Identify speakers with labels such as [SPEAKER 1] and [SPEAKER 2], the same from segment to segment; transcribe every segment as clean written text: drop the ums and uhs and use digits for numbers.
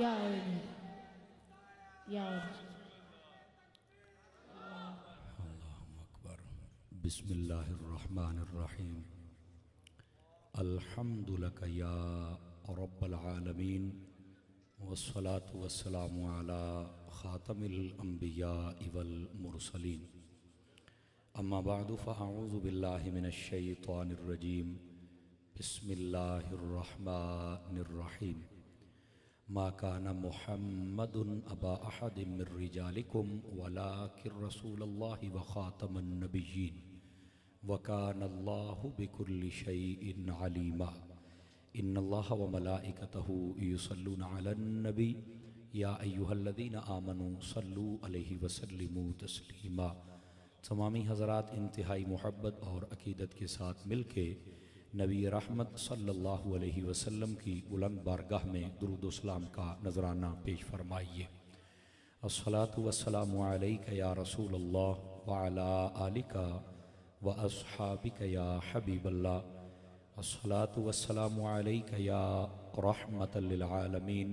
[SPEAKER 1] या या
[SPEAKER 2] अकबर। बिस्मिल्लाहिर्रहमानिर्रहीम। अल्हम्दुलिल्लाह या रब्बल आलमीन वस्सलातु वस्सलामु अला खातमिल अंबिया वल मुरसलीन। अम्मा बादु फ़अऊज़ु बिल्लाहि मिनश शैतानिर रजीम। बिस्मिल्लाहिर्रहमानिर्रहीम। मा काना मुहम्मदुन अबा अहदिम मिर रिजालिकुम वलाकिन रसूलुल्लाहि व खातमन नबिय्यीन व कानल्लाहु बिकुल्लि शैइन अलीमा। इन्नल्लाह व मलाइकतहु युसल्लूना अलन नबी या अय्युहल्लज़ीना आमनू सल्लू अलैहि व सल्लिमू तस्लीमा। तमामी हज़रात इंतहाई मोहब्बत और अक़ीदत के साथ मिल के नबी रहमत सल्लल्लाहु अलैहि वसल्लम की बुलंद बारगाह में दुरूद व सलाम का नजराना पेश फरमाइए। अस्सलातु वस्सलामु अलैका या रसूलल्लाह व अला आलिका व अस्हाबिका या हबीबल्लाह। अस्सलातु वस्सलामु अलैका या रहमतल लिल आलमीन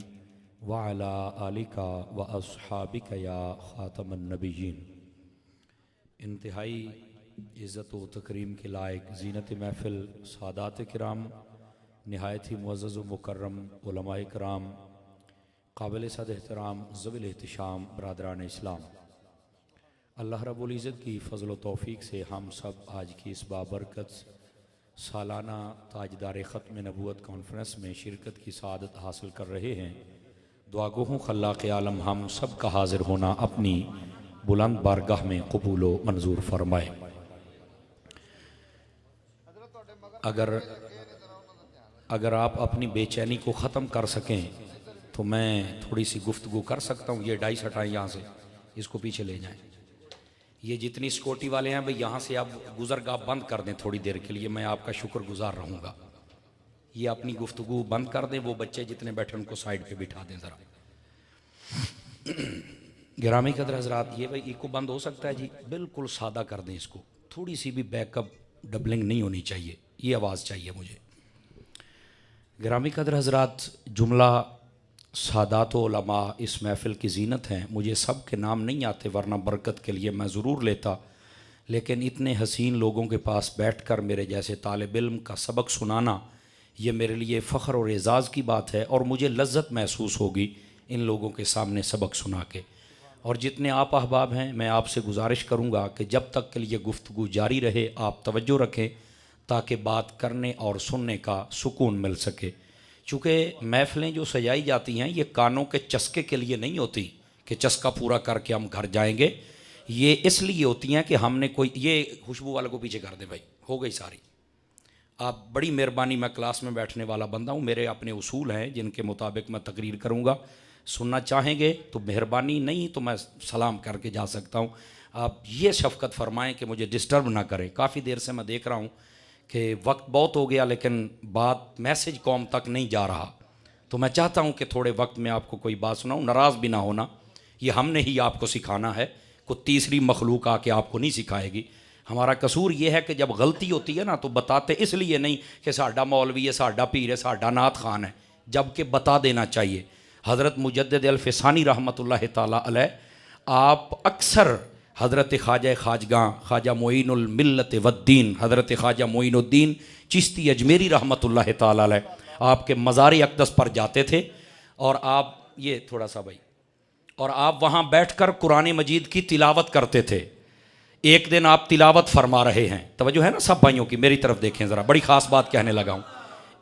[SPEAKER 2] व अला आलिका व अस्हाबिका या खातमन नबिय्यीन। इंतहाई इज़्ज़त व तकरीम के लायक ज़ीनत महफ़िल सादात किराम, नहायत ही मुअज़्ज़ज़ व मुकर्रम उलमाए किराम, काबिल सद एहतराम ज़वील एहतिशाम बरादरान इस्लाम, अल्लाह रब्बुल इज़्ज़त की फ़ज़ल व तौफ़ीक़ से हम सब आज की इस बाबरकत सालाना ताजदार ख़त्म नबूवत कॉन्फ्रेंस में शिरकत की सआदत हासिल कर रहे हैं। दुआ गो हूँ खल्लाक़ आलम हम सब का हाज़िर होना अपनी बुलंद बारगाह में कबूल व मंजूर फरमाए। अगर आप अपनी बेचैनी को ख़त्म कर सकें तो मैं थोड़ी सी गुफ्तगू कर सकता हूँ। ये डाइस हटाएं यहाँ से, इसको पीछे ले जाएं। ये जितनी सिक्योरिटी वाले हैं भाई यहाँ से आप गुज़रगाह बंद कर दें थोड़ी देर के लिए, मैं आपका शुक्रगुजार रहूँगा। ये अपनी गुफ्तगू बंद कर दें, वो बच्चे जितने बैठे उनको साइड पे बिठा दें ज़रा। गिरामी कदर हज़रात, ये भाई इको बंद हो सकता है जी, बिल्कुल सादा कर दें इसको, थोड़ी सी भी बैकअप डबलिंग नहीं होनी चाहिए, ये आवाज़ चाहिए मुझे। गिरामी कदर हज़रात, जुमला सादात उलमा इस महफ़िल की ज़ीनत हैं। मुझे सब के नाम नहीं आते वरना बरकत के लिए मैं ज़रूर लेता, लेकिन इतने हसीन लोगों के पास बैठकर मेरे जैसे तालिब इल्म का सबक सुनाना ये मेरे लिए फ़ख्र और एज़ाज़ की बात है और मुझे लज्जत महसूस होगी इन लोगों के सामने सबक सुना के। और जितने आप अहबाब हैं, मैं आपसे गुजारिश करूँगा कि जब तक के लिए गुफ्तगू जारी रहे आप तवज्जो रखें ताकि बात करने और सुनने का सुकून मिल सके। चूँकि महफ़िलें जो सजाई जाती हैं ये कानों के चस्के के लिए नहीं होती कि चस्का पूरा करके हम घर जाएंगे, ये इसलिए होती हैं कि हमने कोई, ये खुशबू वाले को पीछे कर दे भाई, हो गई सारी। आप बड़ी मेहरबानी, मैं क्लास में बैठने वाला बंदा हूँ, मेरे अपने उसूल हैं जिनके मुताबिक मैं तकरीर करूँगा। सुनना चाहेंगे तो मेहरबानी, नहीं तो मैं सलाम करके जा सकता हूँ। आप ये शफ़क़त फ़रमाएँ कि मुझे डिस्टर्ब ना करें। काफ़ी देर से मैं देख रहा हूँ कि वक्त बहुत हो गया लेकिन बात मैसेज कौम तक नहीं जा रहा, तो मैं चाहता हूँ कि थोड़े वक्त में आपको कोई बात सुनाऊँ। नाराज़ भी ना होना, ये हमने ही आपको सिखाना है, कोई तीसरी मखलूक आके आपको नहीं सिखाएगी। हमारा कसूर ये है कि जब गलती होती है ना तो बताते इसलिए नहीं कि साडा मौलवी है, साडा पीर है, साडा नात खान है, जबकि बता देना चाहिए। हज़रत मुजद्दिद अल-फ़िसानी रहमतुल्लाह ताला अलैह, आप अक्सर हज़रत ख्वाजा मोइनुल मिल्लत वद्दीन हज़रत ख्वाजा मोइनुद्दीन चिश्ती अजमेरी रहमतुल्लाह ताला अलैह आपके मज़ार अक़दस पर जाते थे और आप, ये थोड़ा सा भाई, और आप वहाँ बैठकर कुरान मजीद की तिलावत करते थे। एक दिन आप तिलावत फरमा रहे हैं, तवज्जो है ना सब भाइयों की, मेरी तरफ देखें ज़रा, बड़ी ख़ास बात कहने लगा हूँ।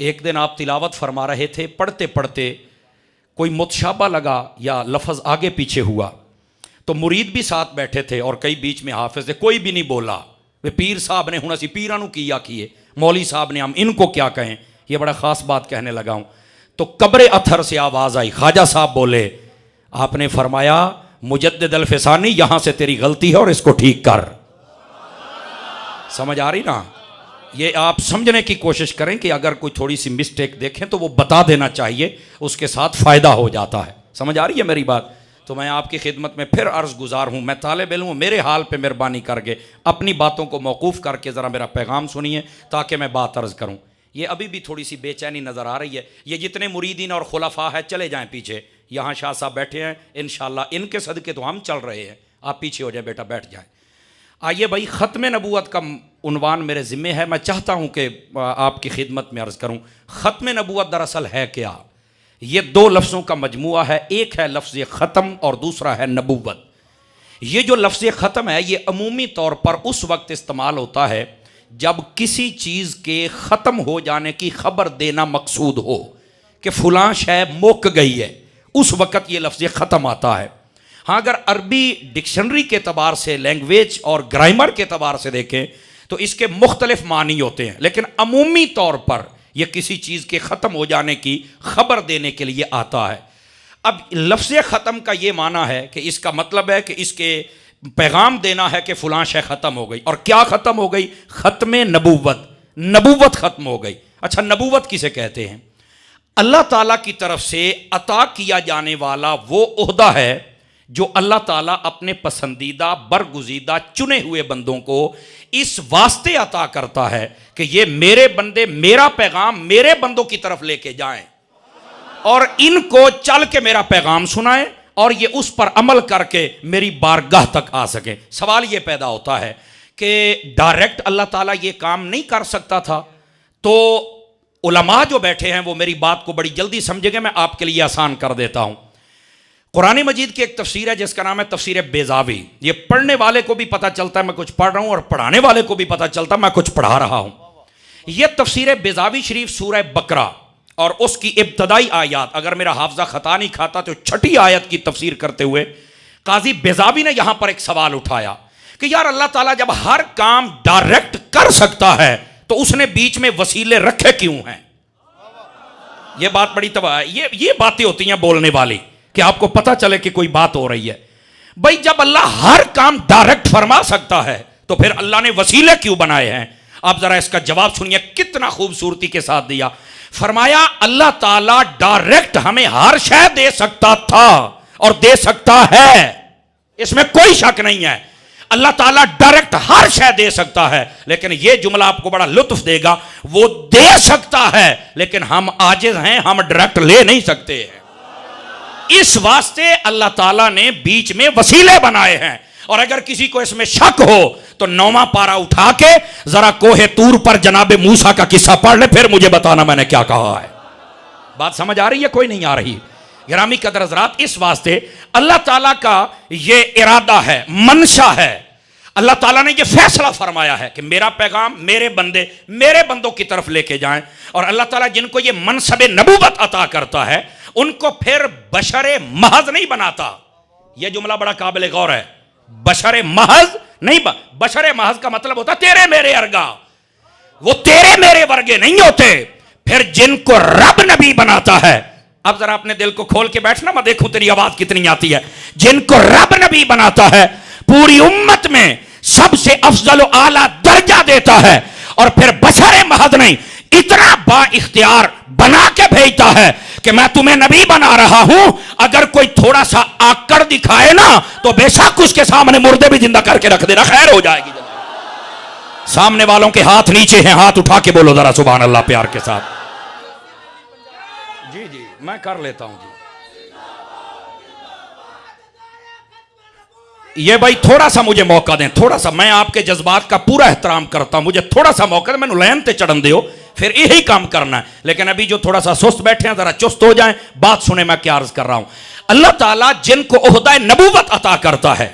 [SPEAKER 2] एक दिन आप तिलावत फरमा रहे थे, पढ़ते पढ़ते कोई मुतशाबा लगा या लफ्ज़ आगे पीछे हुआ, तो मुरीद भी साथ बैठे थे और कई बीच में हाफिज थे, कोई भी नहीं बोला। वे पीर साहब ने हुण असी पीरां नूं किया किए, मौली साहब ने हम इनको क्या कहें, ये बड़ा ख़ास बात कहने लगा हूँ। तो कब्र अथर से आवाज़ आई, ख्वाजा साहब बोले, आपने फरमाया मुजद्दिद अल-फ़िसानी यहाँ से तेरी गलती है और इसको ठीक कर। समझ आ रही ना? ये आप समझने की कोशिश करें कि अगर कोई थोड़ी सी मिस्टेक देखें तो वो बता देना चाहिए, उसके साथ फ़ायदा हो जाता है। समझ आ रही है मेरी बात? तो मैं आपकी खिदमत में फिर अर्ज़ गुज़ार हूँ, मैं तालिब इल्म हूँ, मेरे हाल पे मेहरबानी करके अपनी बातों को मौकूफ़ करके ज़रा मेरा पैगाम सुनिए ताकि मैं बात अर्ज़ करूँ। ये अभी भी थोड़ी सी बेचैनी नज़र आ रही है। ये जितने मुरीदीन और खुलफा है चले जाएँ पीछे, यहाँ शाह साहब बैठे हैं, इंशाल्लाह इनके सदके तो हम चल रहे हैं। आप पीछे हो जाए बेटा, बैठ जाए। आइए भाई, ख़त्म नबूवत का उन्वान मेरे ज़िम्मे है। मैं चाहता हूँ कि आपकी खिदमत में अर्ज़ करूँ, ख़त्म नबूवत दरअसल है क्या? ये दो लफ्ज़ों का मजमुआ है। एक है लफ्ज़ ख़त्म और दूसरा है नबूवत। ये जो लफ्ज़ ख़त्म है ये अमूमी तौर पर उस वक्त इस्तेमाल होता है जब किसी चीज़ के ख़त्म हो जाने की खबर देना मकसूद हो कि फ़लाँ शय मुक गई है, उस वक़्त ये लफ्ज़ ख़त्म आता है। हाँ, अगर अरबी डिक्शनरी के अतबार से, लैंग्वेज और ग्रामर के अतबार से देखें तो इसके मुख्तलिफ मानी होते हैं, लेकिन अमूमी तौर पर यह किसी चीज़ के ख़त्म हो जाने की खबर देने के लिए आता है। अब लफ्ज़ ख़त्म का ये माना है कि इसका मतलब है कि इसके पैगाम देना है कि फ़लाँ शय ख़त्म हो गई। और क्या ख़त्म हो गई? ख़त्म नबूवत, नबूवत ख़त्म हो गई। अच्छा, नबूवत किसे कहते हैं? अल्लाह ताला की तरफ से अता किया जाने वाला वो ओहदा है जो अल्लाह ताला अपने पसंदीदा बरगुज़ीदा चुने हुए बंदों को इस वास्ते अता करता है कि ये मेरे बंदे मेरा पैगाम मेरे बंदों की तरफ लेके जाएं और इनको चल के मेरा पैगाम सुनाएं और ये उस पर अमल करके मेरी बारगाह तक आ सके। सवाल ये पैदा होता है कि डायरेक्ट अल्लाह ताला ये काम नहीं कर सकता था? तो उलमा जो बैठे हैं वो मेरी बात को बड़ी जल्दी समझेंगे, मैं आपके लिए आसान कर देता हूं। कुरान मजीद की एक तफसीर है जिसका नाम है तफसीर बेजावी। ये पढ़ने वाले को भी पता चलता है मैं कुछ पढ़ रहा हूं और पढ़ाने वाले को भी पता चलता है मैं कुछ पढ़ा रहा हूं। यह तफसीर बेजावी शरीफ सूरह बकरा और उसकी इब्तदाई आयात, अगर मेरा हाफजा खता नहीं खाता तो छठी आयत की तफसीर करते हुए काजी बेजावी ने यहां पर एक सवाल उठाया कि यार अल्लाह ताला जब हर काम डायरेक्ट कर सकता है तो उसने बीच में वसीले रखे क्यों हैं? यह बात बड़ी तबाह है। ये बातें होती हैं बोलने वाली कि आपको पता चले कि कोई बात हो रही है। भाई, जब अल्लाह हर काम डायरेक्ट फरमा सकता है तो फिर अल्लाह ने वसीले क्यों बनाए हैं? आप जरा इसका जवाब सुनिए, कितना खूबसूरती के साथ दिया। फरमाया अल्लाह ताला डायरेक्ट हमें हर शय दे सकता था और दे सकता है, इसमें कोई शक नहीं है। अल्लाह ताला डायरेक्ट हर शय दे सकता है, लेकिन यह जुमला आपको बड़ा लुत्फ देगा, वो दे सकता है लेकिन हम आजिज हैं, हम डायरेक्ट ले नहीं सकते हैं। इस वास्ते अल्लाह ताला ने बीच में वसीले बनाए हैं। और अगर किसी को इसमें शक हो तो 9वां पारा उठा के जरा कोहे तूर पर जनाबे मूसा का किस्सा पढ़ ले, फिर मुझे बताना मैंने क्या कहा है। बात समझ आ रही है? कोई नहीं आ रही? गिरामी कदर हज़रात, इस वास्ते अल्लाह ताला का ये इरादा है, मनशा है। अल्लाह ताला ने ये फैसला फरमाया है कि मेरा पैगाम मेरे बंदों की तरफ लेके जाएं। और अल्लाह ताला जिनको ये मनसबे नबूवत अता करता है उनको फिर बशरे महज नहीं बनाता। यह जुमला बड़ा काबिल गौर है। बशरे महज नहीं, बशरे महज का मतलब होता तेरे मेरे अर्गा, वो तेरे मेरे वर्गे नहीं होते। फिर जिनको रब नबी बनाता है, अब जरा अपने दिल को खोल के बैठना, मैं देखूं तेरी आवाज कितनी आती है। जिनको रब नबी बनाता है पूरी उम्मत में सबसे अफजल आला दर्जा देता है और फिर बशरे महज नहीं, इतना बा इख्तियार बना के भेजता है कि मैं तुम्हें नबी बना रहा हूं, अगर कोई थोड़ा सा आकड़ दिखाए ना तो बेशक उसके सामने मुर्दे भी जिंदा करके रख देना, खैर हो जाएगी। सामने वालों के हाथ नीचे हैं, हाथ उठा के बोलो जरा सुभान अल्लाह प्यार के साथ। जी जी, मैं कर लेता हूं जी। ये भाई थोड़ा सा मुझे मौका दें, थोड़ा सा, मैं आपके जज्बात का पूरा एहतराम करता हूं, मुझे थोड़ा सा मौका दें, मैंने लैन ते चढ़न दियो, फिर यही काम करना है। लेकिन अभी जो थोड़ा सा सुस्त बैठे हैं जरा चुस्त हो जाएं, बात सुने मैं क्या अर्ज कर रहा हूं। अल्लाह ताला जिनको ओहदा नबूवत अता करता है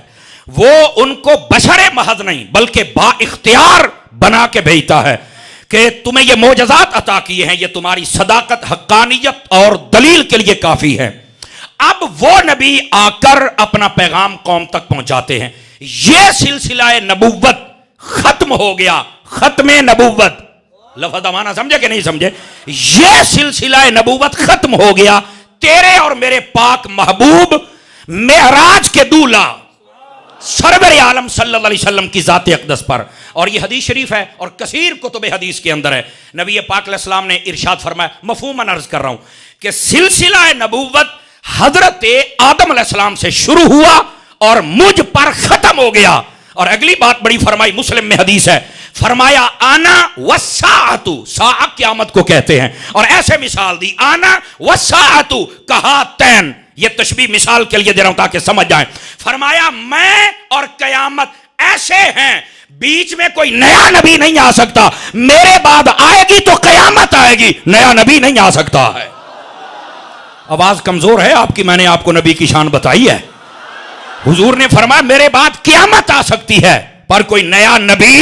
[SPEAKER 2] वो उनको बशरे महज नहीं बल्कि बा इख्तियार बना के भेजता है कि तुम्हें ये मोजज़ात अता किए हैं, ये तुम्हारी सदाकत, हक्कानियत और दलील के लिए काफी है। अब वो नबी आकर अपना पैगाम कौम तक पहुंचाते हैं। यह सिलसिला नबूवत खत्म हो गया। खत्म नबूवत लफ्ज़ माना समझे कि नहीं समझे? यह सिलसिला नबूवत खत्म हो गया तेरे और मेरे पाक महबूब मेहराज के दूल्हा सरवर आलम सल्लल्लाहु अलैहि वसल्लम की ज़ात अक़दस पर। और यह हदीस शरीफ है और कसीर कुतुब हदीस के अंदर है। नबी पाक अलैहि सलाम ने इरशाद फरमाया, मफ़हूमन अर्ज कर रहा हूं कि सिलसिला नबूवत हजरत आदम अलैहिस्सलाम से शुरू हुआ और मुझ पर खत्म हो गया। और अगली बात बड़ी फरमाई, मुस्लिम में हदीस है, फरमाया आना वस्साअतु, साअ क़यामत को कहते हैं, और ऐसे मिसाल दी आना वस्साअतु कहा तैन, ये तशबीह मिसाल के लिए दे रहा हूं ताकि समझ जाएं। फरमाया मैं और कयामत ऐसे हैं, बीच में कोई नया नबी नहीं आ सकता। मेरे बाद आएगी तो कयामत आएगी, नया नबी नहीं आ सकता है। आवाज कमजोर है आपकी, मैंने आपको नबी की शान बताई है। हुजूर ने फरमाया मेरे बाद क़यामत आ सकती है पर कोई नया नबी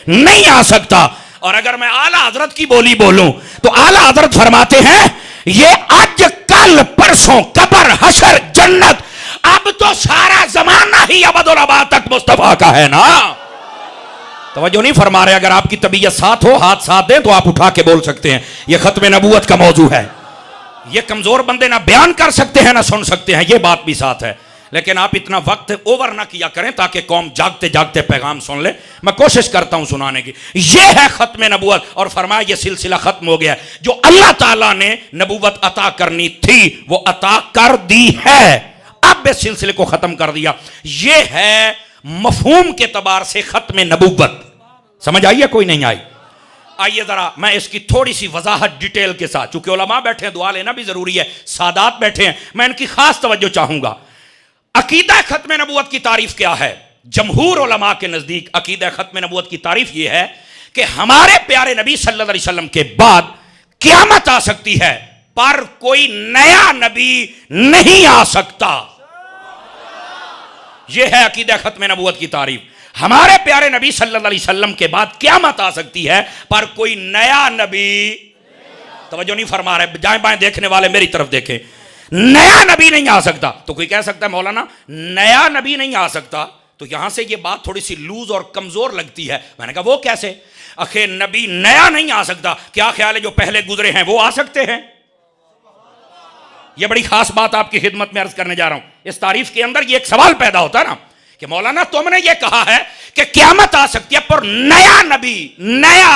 [SPEAKER 2] नहीं आ सकता। और अगर मैं आला हजरत की बोली बोलूं तो आला हजरत फरमाते हैं ये आज कल परसों कब्र हशर जन्नत, अब तो सारा जमाना ही अबदुल अबाद तक मुस्तफा का है ना। तवज्जो नहीं फरमा रहे। अगर आपकी तबीयत साथ हो, हाथ साथ दें तो आप उठा के बोल सकते हैं। यह खत्म नबूवत का मौजू है। ये कमजोर बंदे ना बयान कर सकते हैं ना सुन सकते हैं, ये बात भी साथ है। लेकिन आप इतना वक्त ओवर ना किया करें ताकि कौम जागते जागते पैगाम सुन ले। मैं कोशिश करता हूं सुनाने की। यह है खत्म नबूवत। और फरमाया यह सिलसिला खत्म हो गया। जो अल्लाह ताला ने नबूवत अता करनी थी वो अता कर दी है, अब इस सिलसिले को खत्म कर दिया। यह है मफहूम के तबार से खत्म नबूवत। समझ आई है कोई नहीं आई? आइए जरा मैं इसकी थोड़ी सी वजाहत डिटेल के साथ, चूंकि उलमा बैठे हैं, दुआ लेना भी जरूरी है, सादात बैठे हैं, मैं इनकी खास तवज्जो चाहूंगा। अकीदा खत्म नबूवत की तारीफ क्या है? जमहूर उलमा के नजदीक अकीदा खत्म नबूवत की तारीफ यह है कि हमारे प्यारे नबी सल्लल्लाहु अलैहि वसल्लम के बाद क़यामत आ सकती है पर कोई नया नबी नहीं आ सकता। यह है अकीदा खत्म नबूवत की तारीफ। हमारे प्यारे नबी सल्लल्लाहु अलैहि वसल्लम के बाद क़यामत आ सकती है पर कोई नया नबी, तवज्जो नहीं फरमा रहे, जाएं बाएं देखने वाले मेरी तरफ देखें, नया नबी नहीं आ सकता। तो कोई कह सकता है मौलाना नया नबी नहीं आ सकता, तो यहां से ये बात थोड़ी सी लूज और कमजोर लगती है। मैंने कहा वो कैसे? आखिर नबी नया नहीं आ सकता, क्या ख्याल है जो पहले गुजरे हैं वो आ सकते हैं? यह बड़ी खास बात आपकी खिदमत में अर्ज करने जा रहा हूं। इस तारीफ के अंदर ये एक सवाल पैदा होता है ना कि मौलाना तुमने ये कहा है कि क़यामत आ सकती है पर नया नबी, नया,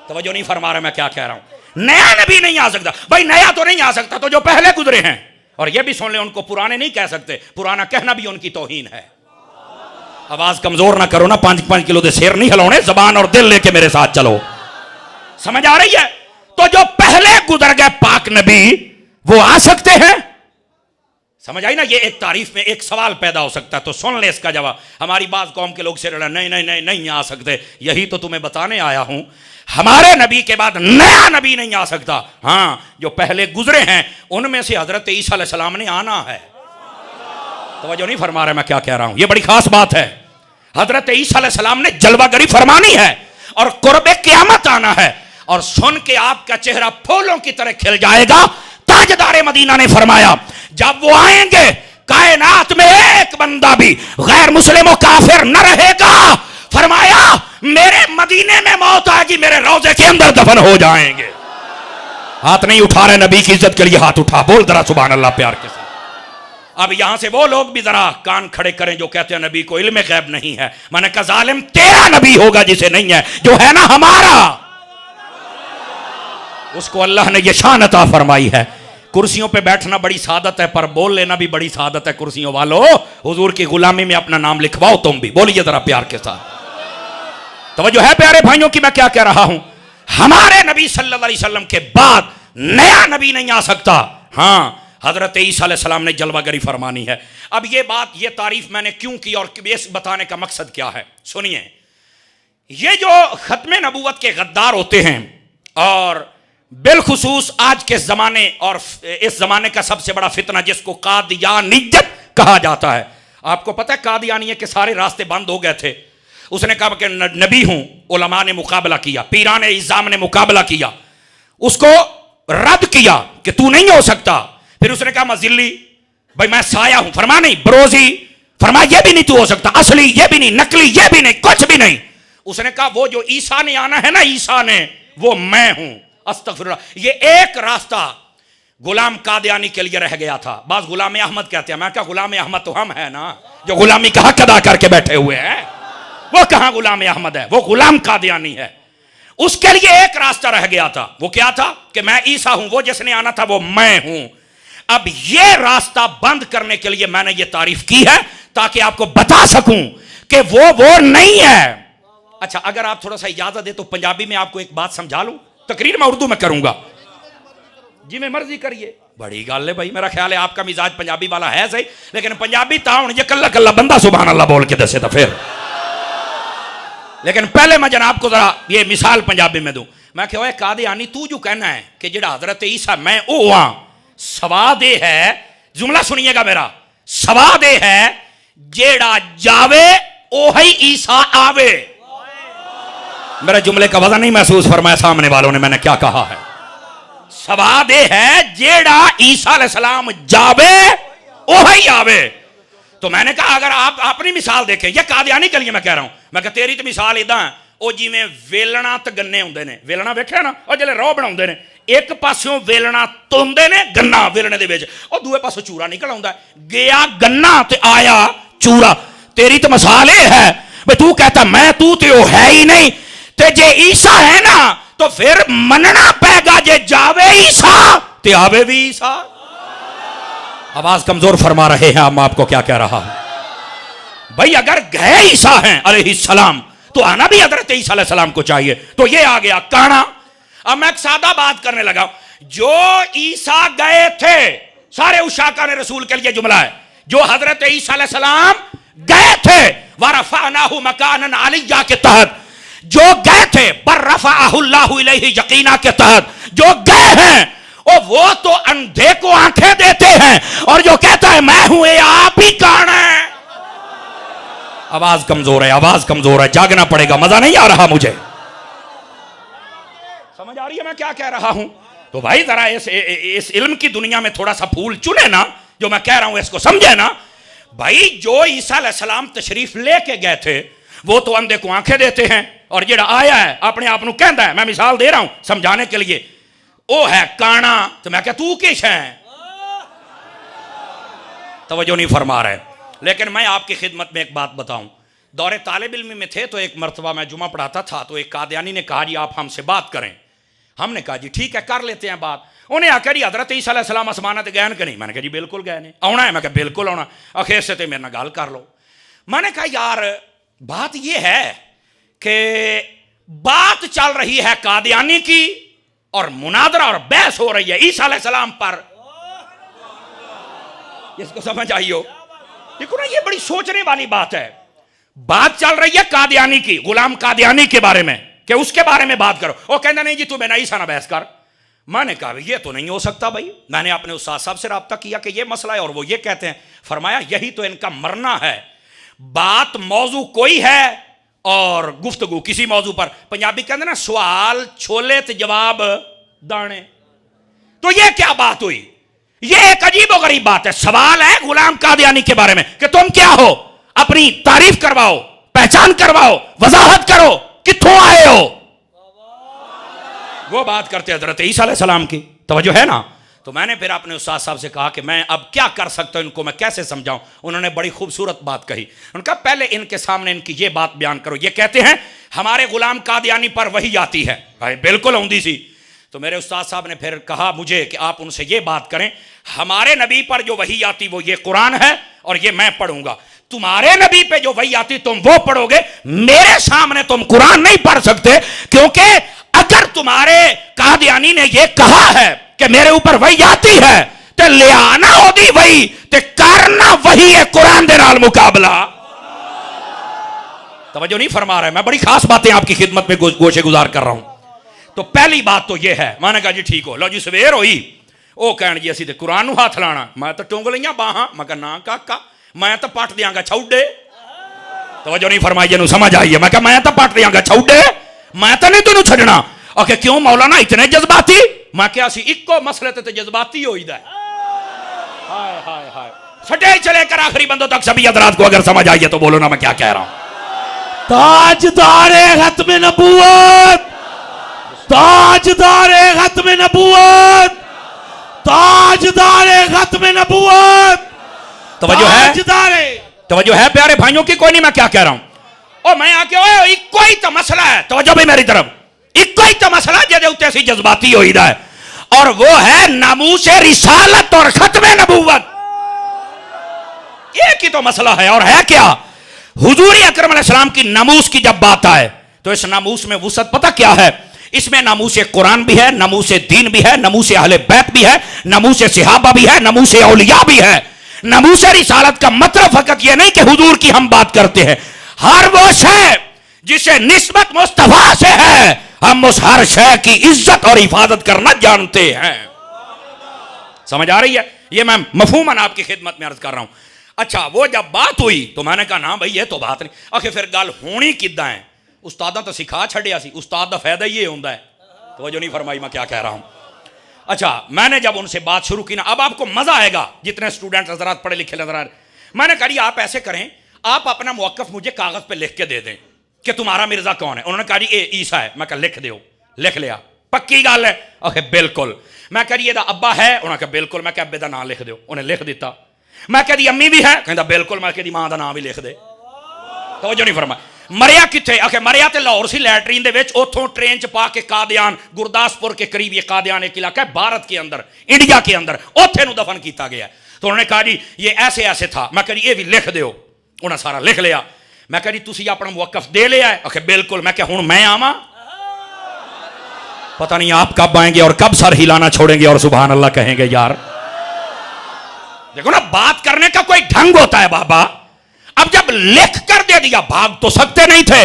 [SPEAKER 2] तवज्जो नहीं फरमा रहे मैं क्या कह रहा हूं, नया नबी नहीं आ सकता। भाई नया तो नहीं आ सकता तो जो पहले गुजरे हैं, और ये भी सुन ले उनको पुराने नहीं कह सकते, पुराना कहना भी उनकी तौहीन है। आवाज कमजोर ना करो ना, 5-5 किलो दे शेर नहीं हिलाने, जबान और दिल लेके मेरे साथ चलो। समझ आ रही है? तो जो पहले गुजर गए पाक नबी वो आ सकते हैं। समझ आई ना? ये एक तारीफ में एक सवाल पैदा हो सकता है, तो सुन ले इसका जवाब। हमारी बात कौम के लोग से लड़ा, नहीं नहीं नहीं नहीं आ सकते। यही तो तुम्हें बताने आया हूं, हमारे नबी के बाद नया नबी नहीं आ सकता। हाँ, जो पहले गुजरे हैं उनमें से हजरत ईसा अलैहिस्सलाम ने आना है। तवज्जो नहीं फरमा रहे मैं क्या कह रहा हूं, ये बड़ी खास बात है। हजरत ईसा अलैहिस्सलाम ने जलवागरी फरमानी है और कुर्बे क़यामत आना है, और सुन के आपका चेहरा फूलों की तरह खिल जाएगा। ताजदारे मदीना ने फरमाया जब वो आएंगे कायनात में एक बंदा भी गैर मुस्लिम और काफिर न रहेगा। फरमाया मेरे मदीने में मौत आएगी, मेरे रोजे के अंदर दफन हो जाएंगे। हाथ नहीं उठा रहे नबी की इज्जत के लिए, हाथ उठा, बोल जरा सुभान अल्लाह प्यार के साथ। अब यहां से वो लोग भी जरा कान खड़े करें जो कहते हैं नबी को इल्म गैब नहीं है। मैंने कहा जालिम तेरा नबी होगा जिसे नहीं है, जो है ना हमारा, उसको अल्लाह ने यह शान अता फरमाई है। कुर्सियों पे बैठना बड़ी सादत है पर बोल लेना भी बड़ी सादत है। कुर्सियों वालों, हुजूर की गुलामी में अपना नाम लिखवाओ तुम भी, बोलिए जरा प्यार के साथ। तवज्जो है प्यारे भाइयों की मैं क्या कह रहा हूं? हमारे नबी सल्लल्लाहु अलैहि वसल्लम के बाद नया नबी नहीं आ सकता। हाँ, हजरत ईसा अलैहिस्सलाम ने जलवागरी फरमानी है। अब ये बात, ये तारीफ मैंने क्यों की और इस बताने का मकसद क्या है? सुनिए, ये जो खत्म नबूवत के गद्दार होते हैं और बिलखुसूस आज के जमाने और इस जमाने का सबसे बड़ा फितना जिसको कादियानियत कहा जाता है। आपको पता है कादियानियत के सारे रास्ते बंद हो गए थे। उसने कहा कि नबी हूं, उलमा ने मुकाबला किया, पीरान इज़ाम ने मुकाबला किया, उसको रद्द किया कि तू नहीं हो सकता। फिर उसने कहा मजिल्ली, भाई मैं साया हूं, फरमा नहीं, बरोजी, फरमा ये भी नहीं तू हो सकता, असली ये भी नहीं, नकली ये भी नहीं, कुछ भी नहीं। उसने कहा वो जो ईसा ने आना है ना, ईसा ने, वो मैं हूं। अस्तगफिरुल्लाह। ये एक रास्ता गुलाम कादियानी के लिए रह गया था। बास गुलाम अहमद कहते हैं, मैं क्या गुलाम अहमद तो हम है ना, जो गुलामी का हक अदा करके बैठे हुए हैं। वो कहां गुलाम अहमद है, वो गुलाम कादियानी है। उसके लिए एक रास्ता रह गया था, वो क्या था कि मैं ईसा हूं, वो जिसने आना था वो मैं हूं। अब ये रास्ता बंद करने के लिए मैंने ये तारीफ की है ताकि आपको बता सकूं कि वो नहीं है। अच्छा, अगर आप थोड़ा सा इजाजत दे तो पंजाबी में आपको एक बात समझा लूं। तकरीर मैं उर्दू में करूंगा, जी मैं मर्जी करिए, बड़ी गल है भाई, मेरा ख्याल है आपका मिजाज पंजाबी वाला है सही, लेकिन पंजाबी ताउन ये कल्ला कल्ला बंदा सुभान अल्लाह बोल के दसे तो फिर। लेकिन पहले मैं जनाब को जरा ये मिसाल पंजाबी में दूं। मैं क्या कादियानी तू जो कहना है कि जेड़ा हजरत ईसा मैं ओ हाँ, सवाद ये है, जुमला सुनिएगा मेरा, सवाद ये है जेड़ा जावे ओही ईसा आवे। मेरे जुमले का वजन नहीं महसूस फरमाया सामने वालों ने, मैंने क्या कहा है? सवाद ये है जेड़ा ईसा अलैहिस्सलाम जावे ओही आवे। तो मैंने कहा अगर आप अपनी मिसाल देखें, ये कादियानी के लिए मैं कह रहा हूं, मैं कहा तेरी तो मिसाल इदा है ਉਹ ਜਿਵੇਂ ਵੇਲਣਾ ਤੇ ਗੰਨੇ ਹੁੰਦੇ ਨੇ, ਵੇਲਣਾ ਵੇਖਿਆ ਨਾ, ਉਹ ਜਿਹੜੇ ਰੋਹ ਬਣਾਉਂਦੇ ਨੇ, ਇੱਕ ਪਾਸਿਓਂ ਵੇਲਣਾ ਤੁੰਦੇ ਨੇ ਗੰਨਾ ਵੇਲਣੇ ਦੇ ਵਿੱਚ, ਉਹ ਦੂਏ ਪਾਸੋਂ ਚੂਰਾ ਨਿਕਲ ਆਉਂਦਾ, ਗਿਆ ਗੰਨਾ ਤੇ ਆਇਆ ਚੂਰਾ। तेरी तो मिसाल ये है भाई, तू कहता मैं तू तो है ही नहीं, ते जे ईसा है ना तो फिर मनना पेगा जे जावे ईसा ते आवे भी ईसा। आवाज कमजोर फरमा रहे हैं, हम आपको क्या कह रहा हूं भाई, अगर गए ईसा हैं अलैहिस्सलाम तो आना भी हजरत ईसा अलैहिस्सलाम को चाहिए। तो ये आ गया काना। अब मैं एक सादा बात करने लगा, जो ईसा गए थे, सारे उशाका ने रसूल के लिए जुमला है, जो हजरत ईसा अलैहिस्सलाम गए थे वरफअनाहु मकानन अलिय्या के तहत, जो गए थे बर्रफअहुल्लाहु इलैहि यकीना के तहत, जो गए हैं और वो तो अंधे को आंखें देते हैं, और जो कहता है मैं हूं ये आप ही काना है। आवाज कमजोर है, आवाज कमजोर है, जागना पड़ेगा, मजा नहीं आ रहा मुझे, समझ आ रही है मैं क्या कह रहा हूं? तो भाई जरा इस इल्म की दुनिया में थोड़ा सा फूल चुने ना, जो मैं कह रहा हूं इसको समझे ना भाई। जो ईसा अलैहिस्सलाम तशरीफ लेके गए थे वो तो अंधे को आंखें देते हैं, और जेड़ा आया है अपने आप को कहता है, मैं मिसाल दे रहा हूं समझाने के लिए, वो है काना। तो मैं क्या तू किस है, तवज्जो नहीं फरमा रहे। लेकिन मैं आपकी खिदमत में एक बात बताऊं, दौरे तालिब इल्मी में थे तो एक मरतबा मैं जुमा पढ़ाता था, तो एक कादियानी ने कहा जी आप हमसे बात करें। हमने कहा जी ठीक है कर लेते हैं बात। उन्हें आकर जी हजरत ईसा अलैहिस्सलाम आसमाना ते गए कि नहीं? मैंने कहा जी बिल्कुल गए ने, आना है? मैं कहा बिल्कुल आना। आखिर से मेरे नाल गल कर लो। मैंने कहा यार बात यह है कि बात चल रही है कादियानी की, और मुनादरा और बहस हो रही है ईसा अलैहिस्सलाम पर। इसको समझ आई हो? देखो ना, ये बड़ी सोचने वाली बात है। बात चल रही है कादियानी की, गुलाम कादियानी के बारे में, कि उसके बारे में बात करो। वो कहना नहीं जी तू बिना ईसा ना बहस कर। मैंने कहा ये तो नहीं हो सकता भाई। मैंने अपने उस्ताद साहब से रब्ता किया कि ये मसला है, और वो ये कहते हैं। फरमाया यही तो इनका मरना है, बात मौजू कोई है और गुफ्तगू किसी मौजू पर। पंजाबी कहते ना सवाल छोले ते जवाब दाने। तो ये क्या बात हुई? ये एक अजीब और गरीब बात है। सवाल है गुलाम कादियानी के बारे में कि तुम क्या हो, अपनी तारीफ करवाओ, पहचान करवाओ, वजाहत करो, कित्थों आए हो। वो बात करते हजरत ईसा अलैहिस्सलाम की, तवज्जो है ना? तो मैंने फिर अपने उस्ताद साहब से कहा कि मैं अब क्या कर सकता हूं, इनको मैं कैसे समझाऊं। उन्होंने बड़ी खूबसूरत बात कही। उनका पहले इनके सामने इनकी ये बात बयान करो। ये कहते हैं हमारे गुलाम कादियानी पर वही आती है। भाई बिल्कुल औंधी सी। तो मेरे उस्ताद साहब ने फिर कहा मुझे कि आप उनसे ये बात करें, हमारे नबी पर जो वही आती वो ये कुरान है और ये मैं पढ़ूंगा। तुम्हारे नबी पे जो वही आती तुम वो पढ़ोगे, मेरे सामने तुम कुरान नहीं पढ़ सकते, क्योंकि अगर तुम्हारे कादियानी ने ये कहा है कि मेरे ऊपर वही आती है तो ले आना होती वही, तो करना वही है कुरान दे नाल मुकाबला। तवज्जो नहीं फरमा रहे, मैं बड़ी खास बातें आपकी खिदमत में गोशे गुजार कर रहा हूं। तो पहली बात तो यह है, मैंने कहा जी ठीक हो, लो जी सवेर होई, वो कहन जी असी तो कुरान नूं हाथ लाना। मैं तो टुंग लिया बाहां, मैं कहा ना काका मैं तो पट दियांगा छौडे। तवज्जो नहीं फरमाई, जिन्हों समझ आई है। मैं कहा मैं तो पट दियांगा छौडे, मैं तो नहीं तेनों छड्डना। आखे क्यों मौलाना इतने जज्बाती? मैं क्या सी इक्को मसले ते जज्बाती होईदा है। हाय हाय हाय, छठे चले कर आखिरी बंदों तक सभी हज़रात को अगर समझ आई है तो बोलो ना मैं क्या कह रहा हूं।
[SPEAKER 1] ताजदारे खत्म नबूवत, ताजदारे खत्म नबूवत, ताजदारे खत्म नबूवत।
[SPEAKER 2] तवज्जो है, तवज्जो है प्यारे भाइयों की? कोई नहीं, मैं क्या कह रहा हूं। और मैं आके ओए इक्को ही तो मसला है, तवज्जो भी मेरी तरफ, इक्को ही तो मसला जेदे उत्ते असी जज्बाती होईदा है, और वो है नामूस रिसालत और खत्म नबूवत। एक ही तो मसला है, और है क्या? हुजूर अकरम अलैहिस्सलाम की नामूस की जब बात आए तो इस नामूस में वुसअत पता क्या है? इसमें नामूसे कुरान भी है, नामूसे दीन भी है, नामूसे अहले बैत भी है, नामूसे सिहाबा भी है, नामूसे औलिया भी है। नामूसे रिसालत का मतलब फकत यह नहीं कि हुजूर की हम बात करते हैं, हर वो शय जिसे निस्बत मुस्तफा से है, हम उस हर शय की इज्जत और हिफाजत करना जानते हैं। समझ आ रही है? ये मैं मफहूमन आपकी खिदमत में अर्ज कर रहा हूं। अच्छा, वो जब बात हुई तो मैंने कहा ना भाई ये तो बात नहीं। आखिर फिर गल होनी किदा है? उस्तादा तो सिखा छड़िया सी, उस्ताद का फायदा ये होता है। तो जो नहीं फरमाई मैं क्या कह रहा हूं। अच्छा, मैंने जब उनसे बात शुरू की ना, अब आपको मजा आएगा जितने स्टूडेंट हजरात पढ़े लिखे नजर आ रहे। मैंने कहा आप ऐसे करें, आप अपना मौकफ मुझे कागज पे लिख के दे दें कि तुम्हारा मिर्जा कौन है। उन्होंने कहा जी ए ईसा है। मैं कहा लिख दो। लिख लिया। पक्की गल है? आखे बिल्कुल। मैं कह ये अब्बा है? उन्होंने कहा बिल्कुल। मैं कहा अब्बे का नाम लिख दो। उन्हें लिख दिता। मैं कह अम्मी भी है? कहता बिल्कुल। मैं कह मां का नाम भी लिख दे। तो जो नहीं फरमा मरिया किथे? आखे मरिया तो लाहौर सी लैटरीन दे विच, उथों ट्रेन च पा के कादियान, गुरदासपुर के करीब ये कादियान एक इलाका है भारत के अंदर, इंडिया के अंदर, उत्थे नूं दफन किया गया। तो उन्होंने कहा जी ये ऐसे ऐसे था। मैं कह ये भी लिख दो। उन्हें सारा लिख लिया। मैं कह तुसी अपना मुवक्कफ दे लिया है? आखे बिल्कुल। मैं हुण मैं आवां? पता नहीं आप कब आएंगे और कब सर हिलाना छोड़ेंगे और सुभान अल्लाह कहेंगे। यार देखो ना, बात करने का कोई ढंग होता है बाबा। अब जब लिख कर दे दिया, भाग तो सकते नहीं थे।